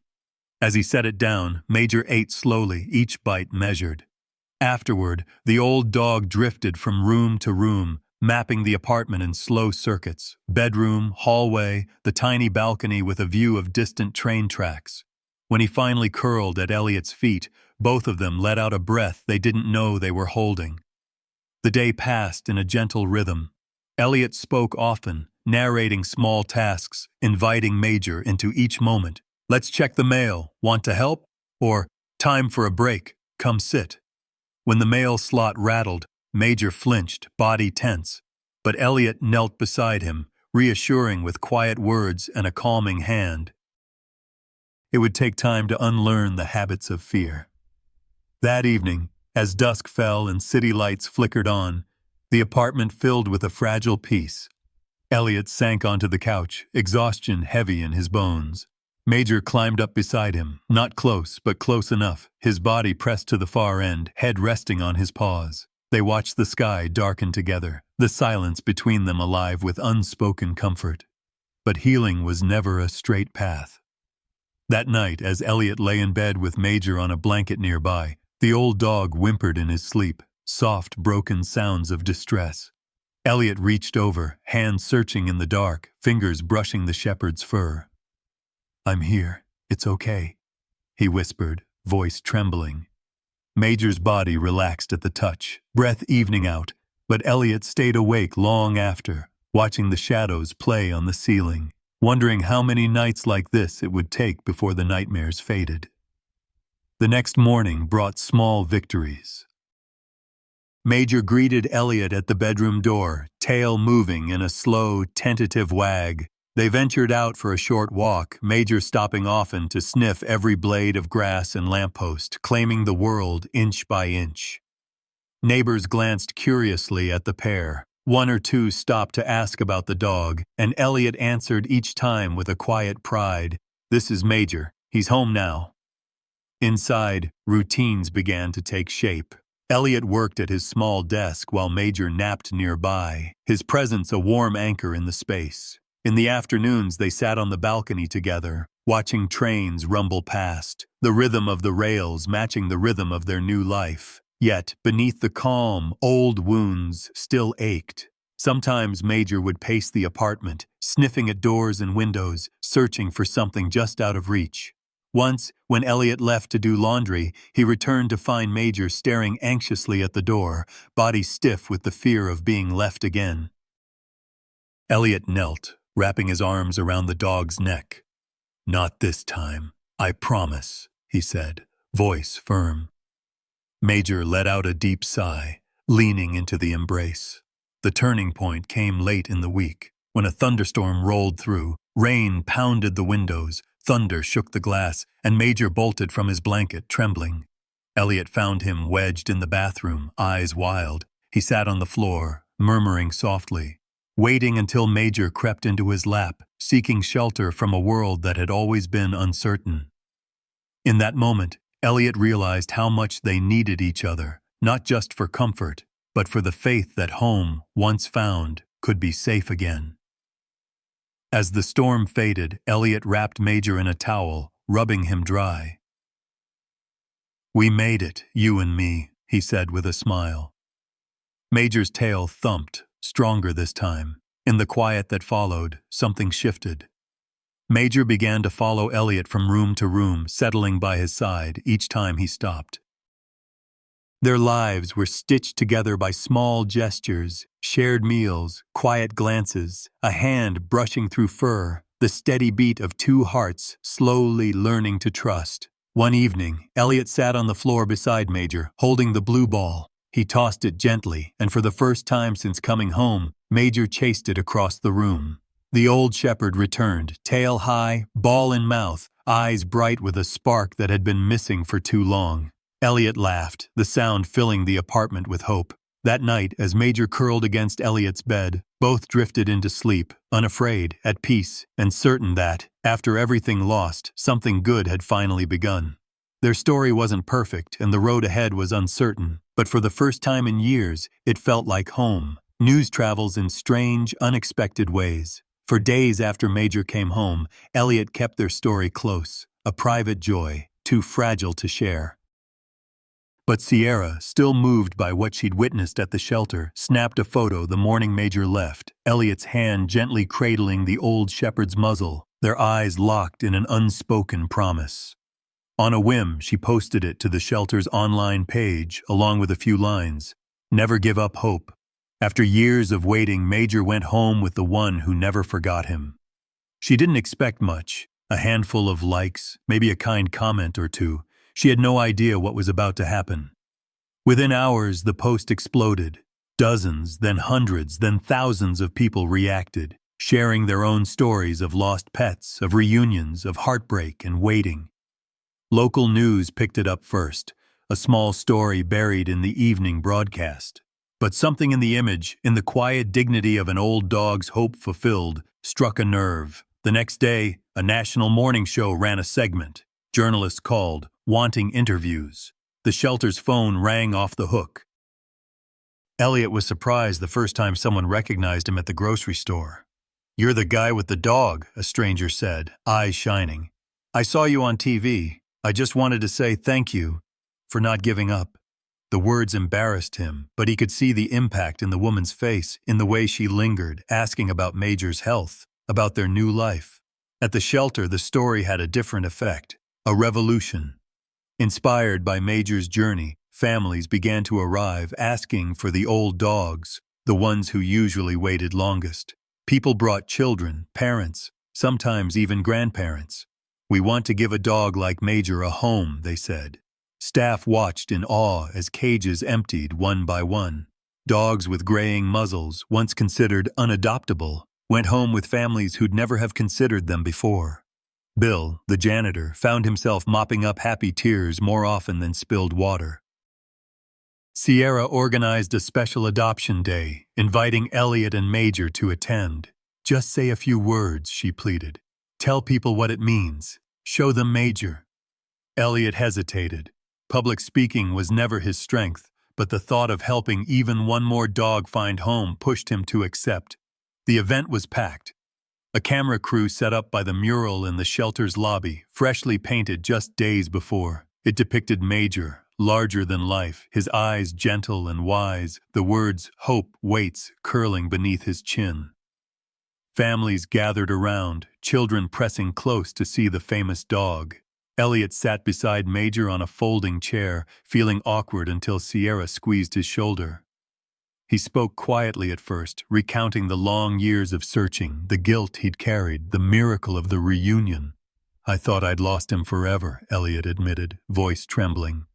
[SPEAKER 1] As he set it down, Major ate slowly, each bite measured. Afterward, the old dog drifted from room to room, mapping the apartment in slow circuits, bedroom, hallway, the tiny balcony with a view of distant train tracks. When he finally curled at Elliot's feet, both of them let out a breath they didn't know they were holding. The day passed in a gentle rhythm. Elliot spoke often, narrating small tasks, inviting Major into each moment. "Let's check the mail. Want to help?" Or, "Time for a break. Come sit." When the mail slot rattled, Major flinched, body tense. But Elliot knelt beside him, reassuring with quiet words and a calming hand. It would take time to unlearn the habits of fear. That evening, as dusk fell and city lights flickered on, the apartment filled with a fragile peace. Elliot sank onto the couch, exhaustion heavy in his bones. Major climbed up beside him, not close, but close enough, his body pressed to the far end, head resting on his paws. They watched the sky darken together, the silence between them alive with unspoken comfort. But healing was never a straight path. That night, as Elliot lay in bed with Major on a blanket nearby, the old dog whimpered in his sleep, soft, broken sounds of distress. Elliot reached over, hands searching in the dark, fingers brushing the shepherd's fur. "I'm here. It's okay," he whispered, voice trembling. Major's body relaxed at the touch, breath evening out, but Elliot stayed awake long after, watching the shadows play on the ceiling, wondering how many nights like this it would take before the nightmares faded. The next morning brought small victories. Major greeted Elliot at the bedroom door, tail moving in a slow, tentative wag. They ventured out for a short walk, Major stopping often to sniff every blade of grass and lamppost, claiming the world inch by inch. Neighbors glanced curiously at the pair. One or two stopped to ask about the dog, and Elliot answered each time with a quiet pride, "This is Major. He's home now." Inside, routines began to take shape. Elliot worked at his small desk while Major napped nearby, his presence a warm anchor in the space. In the afternoons, they sat on the balcony together, watching trains rumble past, the rhythm of the rails matching the rhythm of their new life. Yet, beneath the calm, old wounds still ached. Sometimes Major would pace the apartment, sniffing at doors and windows, searching for something just out of reach. Once, when Elliot left to do laundry, he returned to find Major staring anxiously at the door, body stiff with the fear of being left again. Elliot knelt, wrapping his arms around the dog's neck. "Not this time, I promise," he said, voice firm. Major let out a deep sigh, leaning into the embrace. The turning point came late in the week, when a thunderstorm rolled through, rain pounded the windows, thunder shook the glass, and Major bolted from his blanket, trembling. Elliot found him wedged in the bathroom, eyes wild. He sat on the floor, murmuring softly, waiting until Major crept into his lap, seeking shelter from a world that had always been uncertain. In that moment, Elliot realized how much they needed each other, not just for comfort, but for the faith that home, once found, could be safe again. As the storm faded, Elliot wrapped Major in a towel, rubbing him dry. "We made it, you and me," he said with a smile. Major's tail thumped, stronger this time. In the quiet that followed, something shifted. Major began to follow Elliot from room to room, settling by his side each time he stopped. Their lives were stitched together by small gestures, shared meals, quiet glances, a hand brushing through fur, the steady beat of two hearts slowly learning to trust. One evening, Elliot sat on the floor beside Major, holding the blue ball. He tossed it gently, and for the first time since coming home, Major chased it across the room. The old shepherd returned, tail high, ball in mouth, eyes bright with a spark that had been missing for too long. Elliot laughed, the sound filling the apartment with hope. That night, as Major curled against Elliot's bed, both drifted into sleep, unafraid, at peace, and certain that, after everything lost, something good had finally begun. Their story wasn't perfect, and the road ahead was uncertain, but for the first time in years, it felt like home. News travels in strange, unexpected ways. For days after Major came home, Elliot kept their story close, a private joy, too fragile to share. But Sierra, still moved by what she'd witnessed at the shelter, snapped a photo the morning Major left, Elliot's hand gently cradling the old shepherd's muzzle, their eyes locked in an unspoken promise. On a whim, she posted it to the shelter's online page, along with a few lines. "Never give up hope. After years of waiting, Major went home with the one who never forgot him." She didn't expect much, a handful of likes, maybe a kind comment or two. She had no idea what was about to happen. Within hours, the post exploded. Dozens, then hundreds, then thousands of people reacted, sharing their own stories of lost pets, of reunions, of heartbreak and waiting. Local news picked it up first, a small story buried in the evening broadcast. But something in the image, in the quiet dignity of an old dog's hope fulfilled, struck a nerve. The next day, a national morning show ran a segment. Journalists called, wanting interviews. The shelter's phone rang off the hook. Elliot was surprised the first time someone recognized him at the grocery store. "You're the guy with the dog," a stranger said, eyes shining. "I saw you on TV. I just wanted to say thank you for not giving up." The words embarrassed him, but he could see the impact in the woman's face, in the way she lingered, asking about Major's health, about their new life. At the shelter, the story had a different effect, a revolution. Inspired by Major's journey, families began to arrive asking for the old dogs, the ones who usually waited longest. People brought children, parents, sometimes even grandparents. "We want to give a dog like Major a home," they said. Staff watched in awe as cages emptied one by one. Dogs with graying muzzles, once considered unadoptable, went home with families who'd never have considered them before. Bill, the janitor, found himself mopping up happy tears more often than spilled water. Sierra organized a special adoption day, inviting Elliot and Major to attend. "Just say a few words," she pleaded. "Tell people what it means. Show them Major." Elliot hesitated. Public speaking was never his strength, but the thought of helping even one more dog find home pushed him to accept. The event was packed. A camera crew set up by the mural in the shelter's lobby, freshly painted just days before. It depicted Major, larger than life, his eyes gentle and wise, the words "hope waits" curling beneath his chin. Families gathered around, children pressing close to see the famous dog. Elliot sat beside Major on a folding chair, feeling awkward until Sierra squeezed his shoulder. He spoke quietly at first, recounting the long years of searching, the guilt he'd carried, the miracle of the reunion. "I thought I'd lost him forever," Elliot admitted, voice trembling.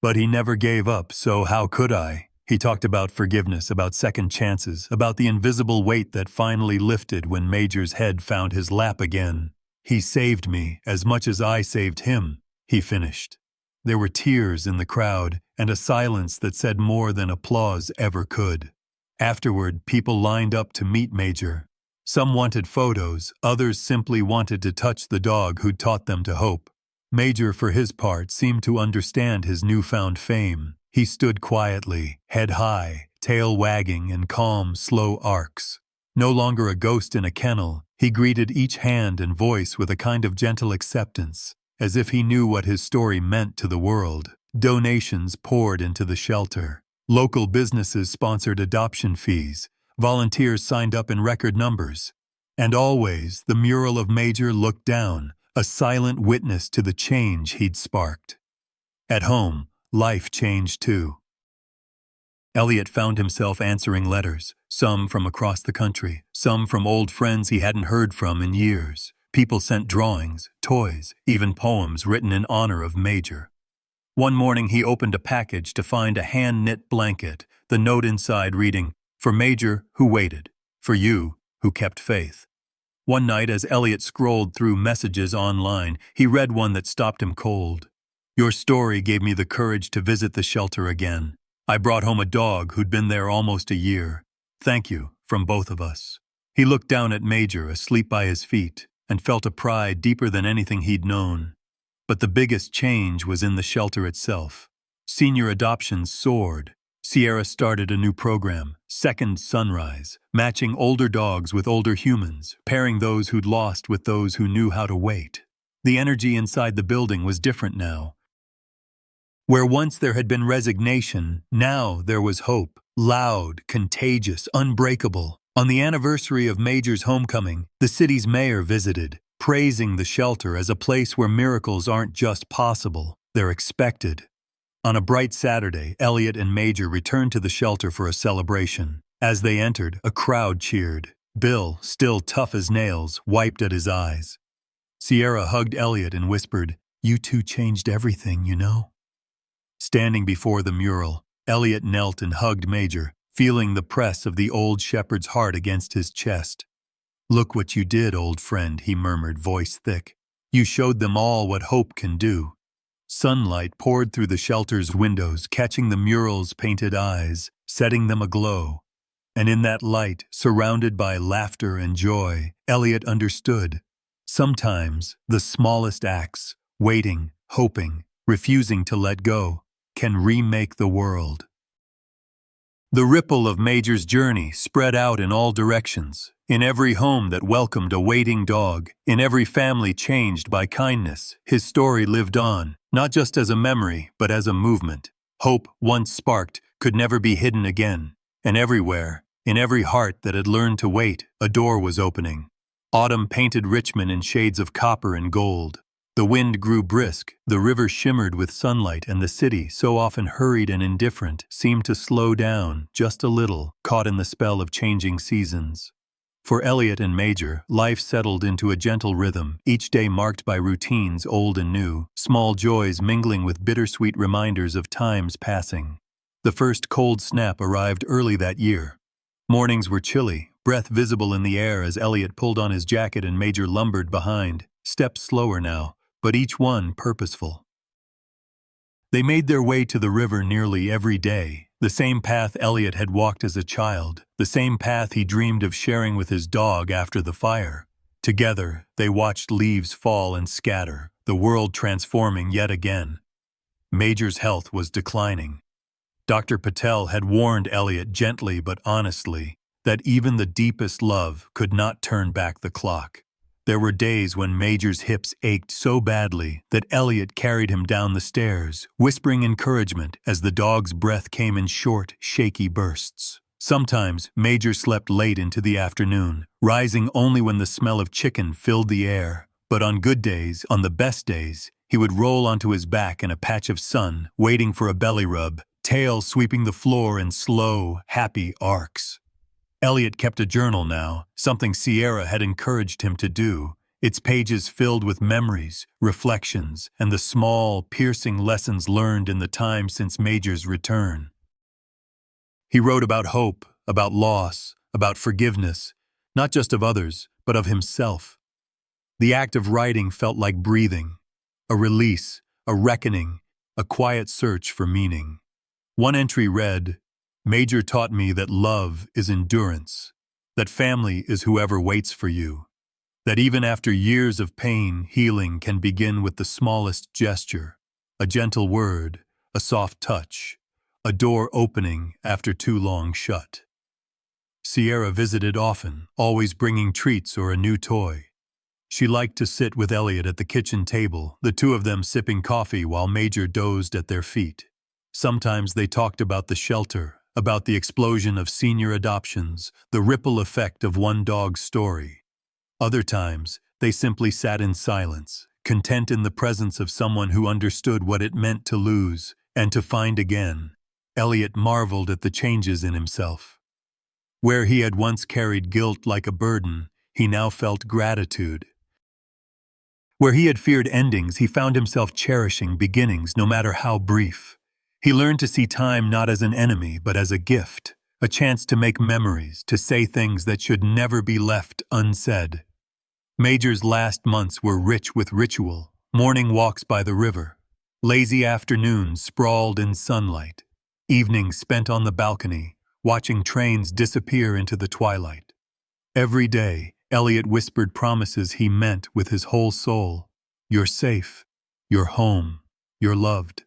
[SPEAKER 1] "But he never gave up, so how could I?" He talked about forgiveness, about second chances, about the invisible weight that finally lifted when Major's head found his lap again. "He saved me as much as I saved him," he finished. There were tears in the crowd and a silence that said more than applause ever could. Afterward, people lined up to meet Major. Some wanted photos, others simply wanted to touch the dog who'd taught them to hope. Major, for his part, seemed to understand his newfound fame. He stood quietly, head high, tail wagging in calm, slow arcs. No longer a ghost in a kennel, he greeted each hand and voice with a kind of gentle acceptance, as if he knew what his story meant to the world. Donations poured into the shelter. Local businesses sponsored adoption fees. Volunteers signed up in record numbers. And always, the mural of Major looked down, a silent witness to the change he'd sparked. At home, life changed too. Elliot found himself answering letters, some from across the country, some from old friends he hadn't heard from in years. People sent drawings, toys, even poems written in honor of Major. One morning he opened a package to find a hand-knit blanket, the note inside reading, "For Major, who waited. For you, who kept faith." One night, as Elliot scrolled through messages online, he read one that stopped him cold. "Your story gave me the courage to visit the shelter again. I brought home a dog who'd been there almost a year. Thank you, from both of us." He looked down at Major, asleep by his feet, and felt a pride deeper than anything he'd known. But the biggest change was in the shelter itself. Senior adoptions soared. Sierra started a new program, Second Sunrise, matching older dogs with older humans, pairing those who'd lost with those who knew how to wait. The energy inside the building was different now. Where once there had been resignation, now there was hope, loud, contagious, unbreakable. On the anniversary of Major's homecoming, the city's mayor visited, praising the shelter as a place where miracles aren't just possible, they're expected. On a bright Saturday, Elliot and Major returned to the shelter for a celebration. As they entered, a crowd cheered. Bill, still tough as nails, wiped at his eyes. Sierra hugged Elliot and whispered, "You two changed everything, you know." Standing before the mural, Elliot knelt and hugged Major, feeling the press of the old shepherd's heart against his chest. "Look what you did, old friend," he murmured, voice thick. "You showed them all what hope can do." Sunlight poured through the shelter's windows, catching the mural's painted eyes, setting them aglow. And in that light, surrounded by laughter and joy, Elliot understood. Sometimes the smallest acts, waiting, hoping, refusing to let go, can remake the world. The ripple of Major's journey spread out in all directions, in every home that welcomed a waiting dog, in every family changed by kindness. His story lived on, not just as a memory, but as a movement. Hope, once sparked, could never be hidden again. And everywhere, in every heart that had learned to wait, a door was opening. Autumn painted Richmond in shades of copper and gold. The wind grew brisk, the river shimmered with sunlight, and the city, so often hurried and indifferent, seemed to slow down just a little, caught in the spell of changing seasons. For Elliot and Major, life settled into a gentle rhythm, each day marked by routines old and new, small joys mingling with bittersweet reminders of times passing. The first cold snap arrived early that year. Mornings were chilly, breath visible in the air as Elliot pulled on his jacket and Major lumbered behind, steps slower now, but each one purposeful. They made their way to the river nearly every day, the same path Elliot had walked as a child, the same path he dreamed of sharing with his dog after the fire. Together, they watched leaves fall and scatter, the world transforming yet again. Major's health was declining. Dr. Patel had warned Elliot gently but honestly that even the deepest love could not turn back the clock. There were days when Major's hips ached so badly that Elliot carried him down the stairs, whispering encouragement as the dog's breath came in short, shaky bursts. Sometimes Major slept late into the afternoon, rising only when the smell of chicken filled the air. But on good days, on the best days, he would roll onto his back in a patch of sun, waiting for a belly rub, tail sweeping the floor in slow, happy arcs. Elliot kept a journal now, something Sierra had encouraged him to do, its pages filled with memories, reflections, and the small, piercing lessons learned in the time since Major's return. He wrote about hope, about loss, about forgiveness, not just of others, but of himself. The act of writing felt like breathing, a release, a reckoning, a quiet search for meaning. One entry read, "Major taught me that love is endurance, that family is whoever waits for you, that even after years of pain, healing can begin with the smallest gesture, a gentle word, a soft touch, a door opening after too long shut." Sierra visited often, always bringing treats or a new toy. She liked to sit with Elliot at the kitchen table, the two of them sipping coffee while Major dozed at their feet. Sometimes they talked about the shelter, about the explosion of senior adoptions, the ripple effect of one dog's story. Other times, they simply sat in silence, content in the presence of someone who understood what it meant to lose and to find again. Elliot marveled at the changes in himself. Where he had once carried guilt like a burden, he now felt gratitude. Where he had feared endings, he found himself cherishing beginnings no matter how brief. He learned to see time not as an enemy, but as a gift, a chance to make memories, to say things that should never be left unsaid. Major's last months were rich with ritual, morning walks by the river, lazy afternoons sprawled in sunlight, evenings spent on the balcony, watching trains disappear into the twilight. Every day, Elliot whispered promises he meant with his whole soul. "You're safe. You're home. You're loved."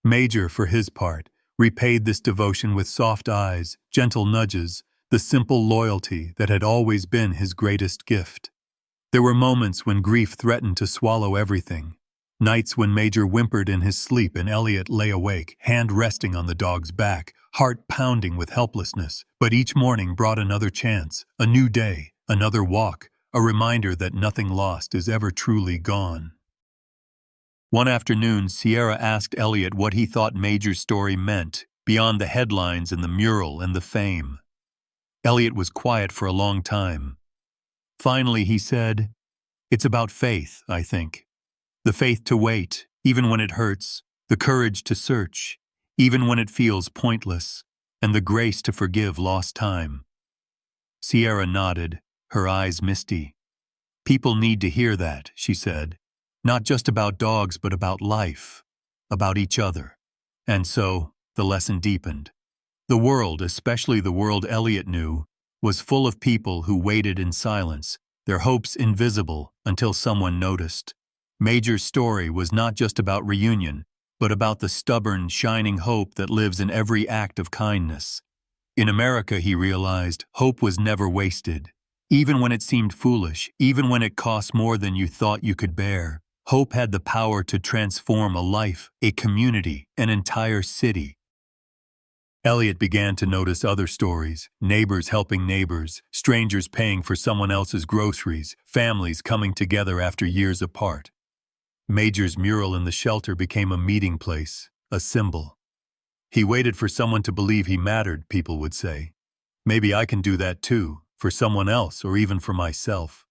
[SPEAKER 1] Major, for his part, repaid this devotion with soft eyes, gentle nudges, the simple loyalty that had always been his greatest gift. There were moments when grief threatened to swallow everything, nights when Major whimpered in his sleep and Elliot lay awake, hand resting on the dog's back, heart pounding with helplessness. But each morning brought another chance, a new day, another walk, a reminder that nothing lost is ever truly gone. One afternoon, Sierra asked Elliot what he thought Major's story meant, beyond the headlines and the mural and the fame. Elliot was quiet for a long time. Finally, he said, "It's about faith, I think. The faith to wait, even when it hurts, the courage to search, even when it feels pointless, and the grace to forgive lost time. Sierra nodded, her eyes misty. People need to hear that, she said. Not just about dogs, but about life, about each other. And so, the lesson deepened. The world, especially the world Elliot knew, was full of people who waited in silence, their hopes invisible until someone noticed. Major's story was not just about reunion, but about the stubborn, shining hope that lives in every act of kindness. In America, he realized, hope was never wasted. Even when it seemed foolish, even when it cost more than you thought you could bear, hope had the power to transform a life, a community, an entire city. Elliot began to notice other stories, neighbors helping neighbors, strangers paying for someone else's groceries, families coming together after years apart. Major's mural in the shelter became a meeting place, a symbol. He waited for someone to believe he mattered, people would say. Maybe I can do that too, for someone else or even for myself.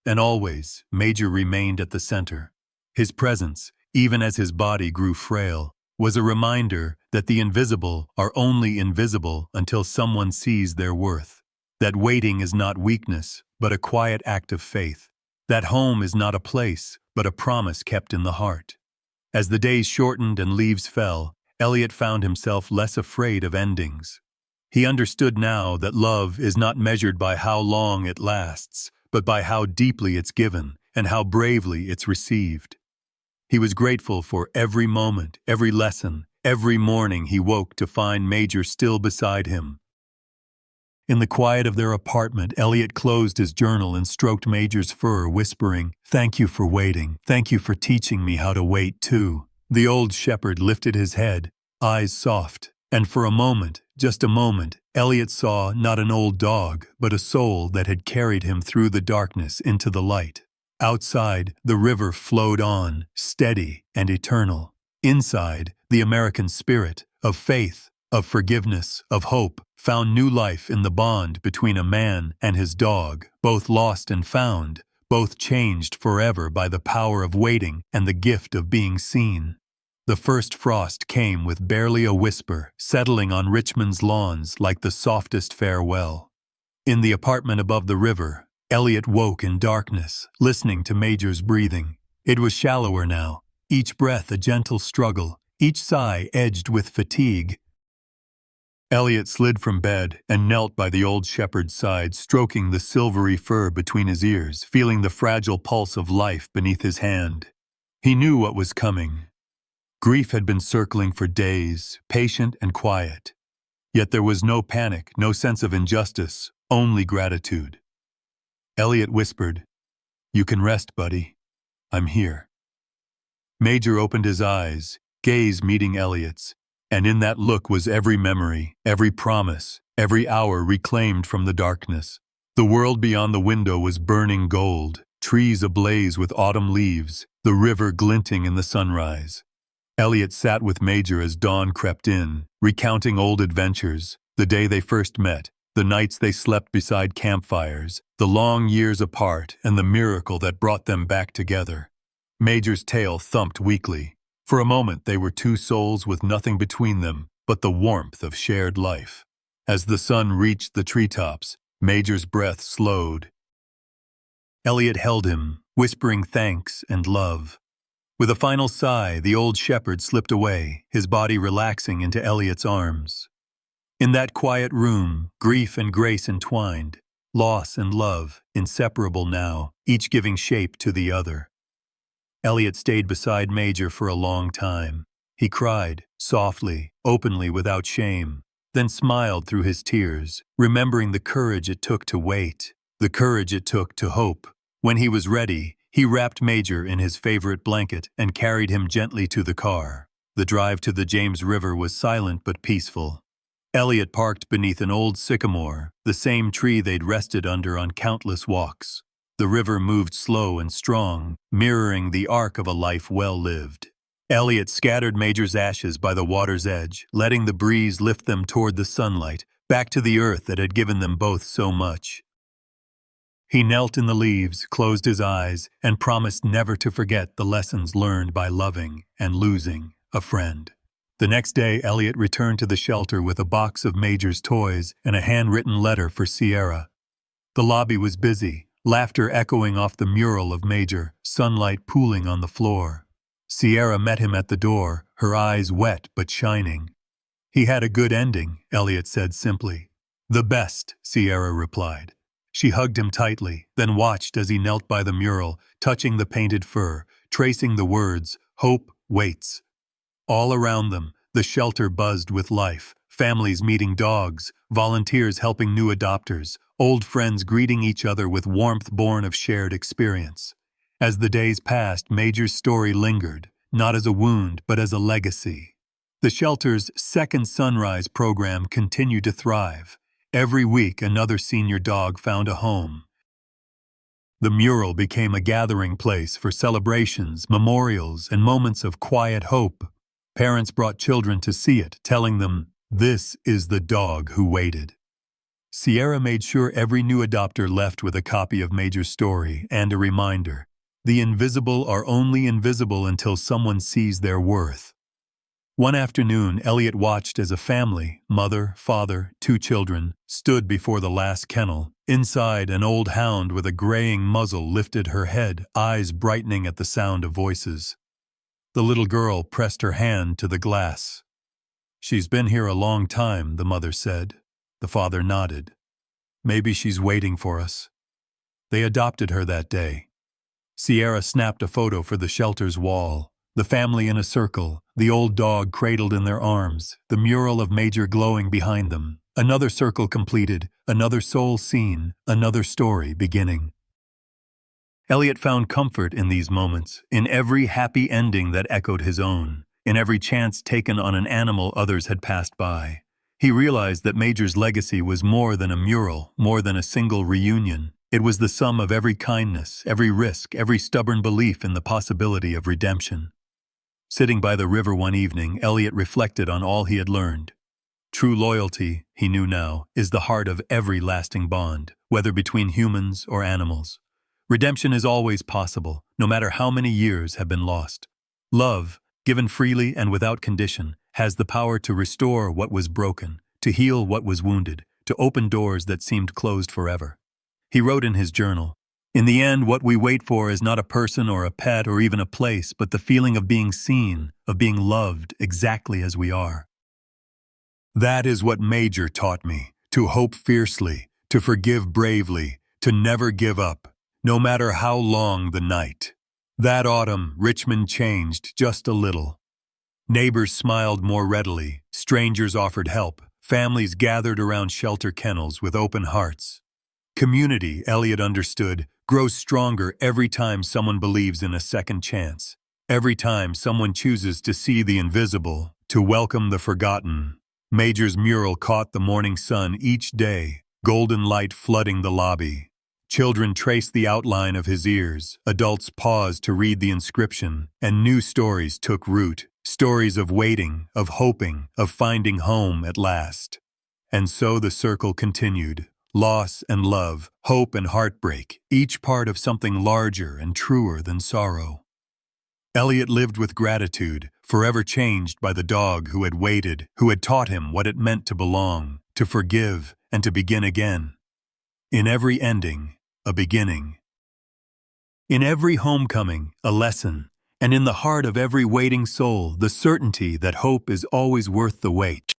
[SPEAKER 1] And always, Major remained at the center. His presence, even as his body grew frail, was a reminder that the invisible are only invisible until someone sees their worth. That waiting is not weakness, but a quiet act of faith. That home is not a place, but a promise kept in the heart. As the days shortened and leaves fell, Elliot found himself less afraid of endings. He understood now that love is not measured by how long it lasts, but by how deeply it's given and how bravely it's received. He was grateful for every moment, every lesson, every morning he woke to find Major still beside him. In the quiet of their apartment, Elliot closed his journal and stroked Major's fur, whispering, "Thank you for waiting. Thank you for teaching me how to wait too." The old shepherd lifted his head, eyes soft, and for a moment, just a moment, Elliot saw not an old dog, but a soul that had carried him through the darkness into the light. Outside, the river flowed on, steady and eternal. Inside, the American spirit of faith, of forgiveness, of hope, found new life in the bond between a man and his dog, both lost and found, both changed forever by the power of waiting and the gift of being seen. The first frost came with barely a whisper, settling on Richmond's lawns like the softest farewell. In the apartment above the river, Elliot woke in darkness, listening to Major's breathing. It was shallower now, each breath a gentle struggle, each sigh edged with fatigue. Elliot slid from bed and knelt by the old shepherd's side, stroking the silvery fur between his ears, feeling the fragile pulse of life beneath his hand. He knew what was coming. Grief had been circling for days, patient and quiet. Yet there was no panic, no sense of injustice, only gratitude. Elliot whispered, "You can rest, buddy. I'm here." Major opened his eyes, gaze meeting Elliot's, and in that look was every memory, every promise, every hour reclaimed from the darkness. The world beyond the window was burning gold, trees ablaze with autumn leaves, the river glinting in the sunrise. Elliot sat with Major as dawn crept in, recounting old adventures, the day they first met, the nights they slept beside campfires, the long years apart, and the miracle that brought them back together. Major's tail thumped weakly. For a moment they were two souls with nothing between them but the warmth of shared life. As the sun reached the treetops, Major's breath slowed. Elliot held him, whispering thanks and love. With a final sigh, the old shepherd slipped away, his body relaxing into Elliot's arms. In that quiet room, grief and grace entwined, loss and love, inseparable now, each giving shape to the other. Elliot stayed beside Major for a long time. He cried, softly, openly, without shame, then smiled through his tears, remembering the courage it took to wait, the courage it took to hope. When he was ready, he wrapped Major in his favorite blanket and carried him gently to the car. The drive to the James River was silent but peaceful. Elliot parked beneath an old sycamore, the same tree they'd rested under on countless walks. The river moved slow and strong, mirroring the arc of a life well lived. Elliot scattered Major's ashes by the water's edge, letting the breeze lift them toward the sunlight, back to the earth that had given them both so much. He knelt in the leaves, closed his eyes, and promised never to forget the lessons learned by loving and losing. a friend. The next day, Elliot returned to the shelter with a box of Major's toys and a handwritten letter for Sierra. The lobby was busy, laughter echoing off the mural of Major, sunlight pooling on the floor. Sierra met him at the door, her eyes wet but shining. "He had a good ending," Elliot said simply. "The best," Sierra replied. She hugged him tightly, then watched as he knelt by the mural, touching the painted fur, tracing the words, "Hope waits." All around them, the shelter buzzed with life, families meeting dogs, volunteers helping new adopters, old friends greeting each other with warmth born of shared experience. As the days passed, Major's story lingered, not as a wound but as a legacy. The shelter's Second Sunrise program continued to thrive. Every week, another senior dog found a home. The mural became a gathering place for celebrations, memorials, and moments of quiet hope. Parents brought children to see it, telling them, "This is the dog who waited." Sierra made sure every new adopter left with a copy of Major's story and a reminder: the invisible are only invisible until someone sees their worth. One afternoon, Elliot watched as a family, mother, father, 2 children, stood before the last kennel. Inside, an old hound with a graying muzzle lifted her head, eyes brightening at the sound of voices. The little girl pressed her hand to the glass. "She's been here a long time," the mother said. The father nodded. "Maybe she's waiting for us." They adopted her that day. Sierra snapped a photo for the shelter's wall. The family in a circle, the old dog cradled in their arms, the mural of Major glowing behind them. Another circle completed, another soul seen, another story beginning. Elliot found comfort in these moments, in every happy ending that echoed his own, in every chance taken on an animal others had passed by. He realized that Major's legacy was more than a mural, more than a single reunion. It was the sum of every kindness, every risk, every stubborn belief in the possibility of redemption. Sitting by the river one evening, Elliot reflected on all he had learned. True loyalty, he knew now, is the heart of every lasting bond, whether between humans or animals. Redemption is always possible, no matter how many years have been lost. Love, given freely and without condition, has the power to restore what was broken, to heal what was wounded, to open doors that seemed closed forever. He wrote in his journal, "In the end, what we wait for is not a person or a pet or even a place, but the feeling of being seen, of being loved exactly as we are." That is what Major taught me, to hope fiercely, to forgive bravely, to never give up, no matter how long the night. That autumn, Richmond changed just a little. Neighbors smiled more readily, strangers offered help, families gathered around shelter kennels with open hearts. Community, Elliot understood, grows stronger every time someone believes in a second chance, every time someone chooses to see the invisible, to welcome the forgotten. Major's mural caught the morning sun each day, golden light flooding the lobby. Children traced the outline of his ears, adults paused to read the inscription, and new stories took root, stories of waiting, of hoping, of finding home at last. And so the circle continued. Loss and love, hope and heartbreak, each part of something larger and truer than sorrow. Elliot lived with gratitude, forever changed by the dog who had waited, who had taught him what it meant to belong, to forgive, and to begin again. In every ending, a beginning. In every homecoming, a lesson, and in the heart of every waiting soul, the certainty that hope is always worth the wait.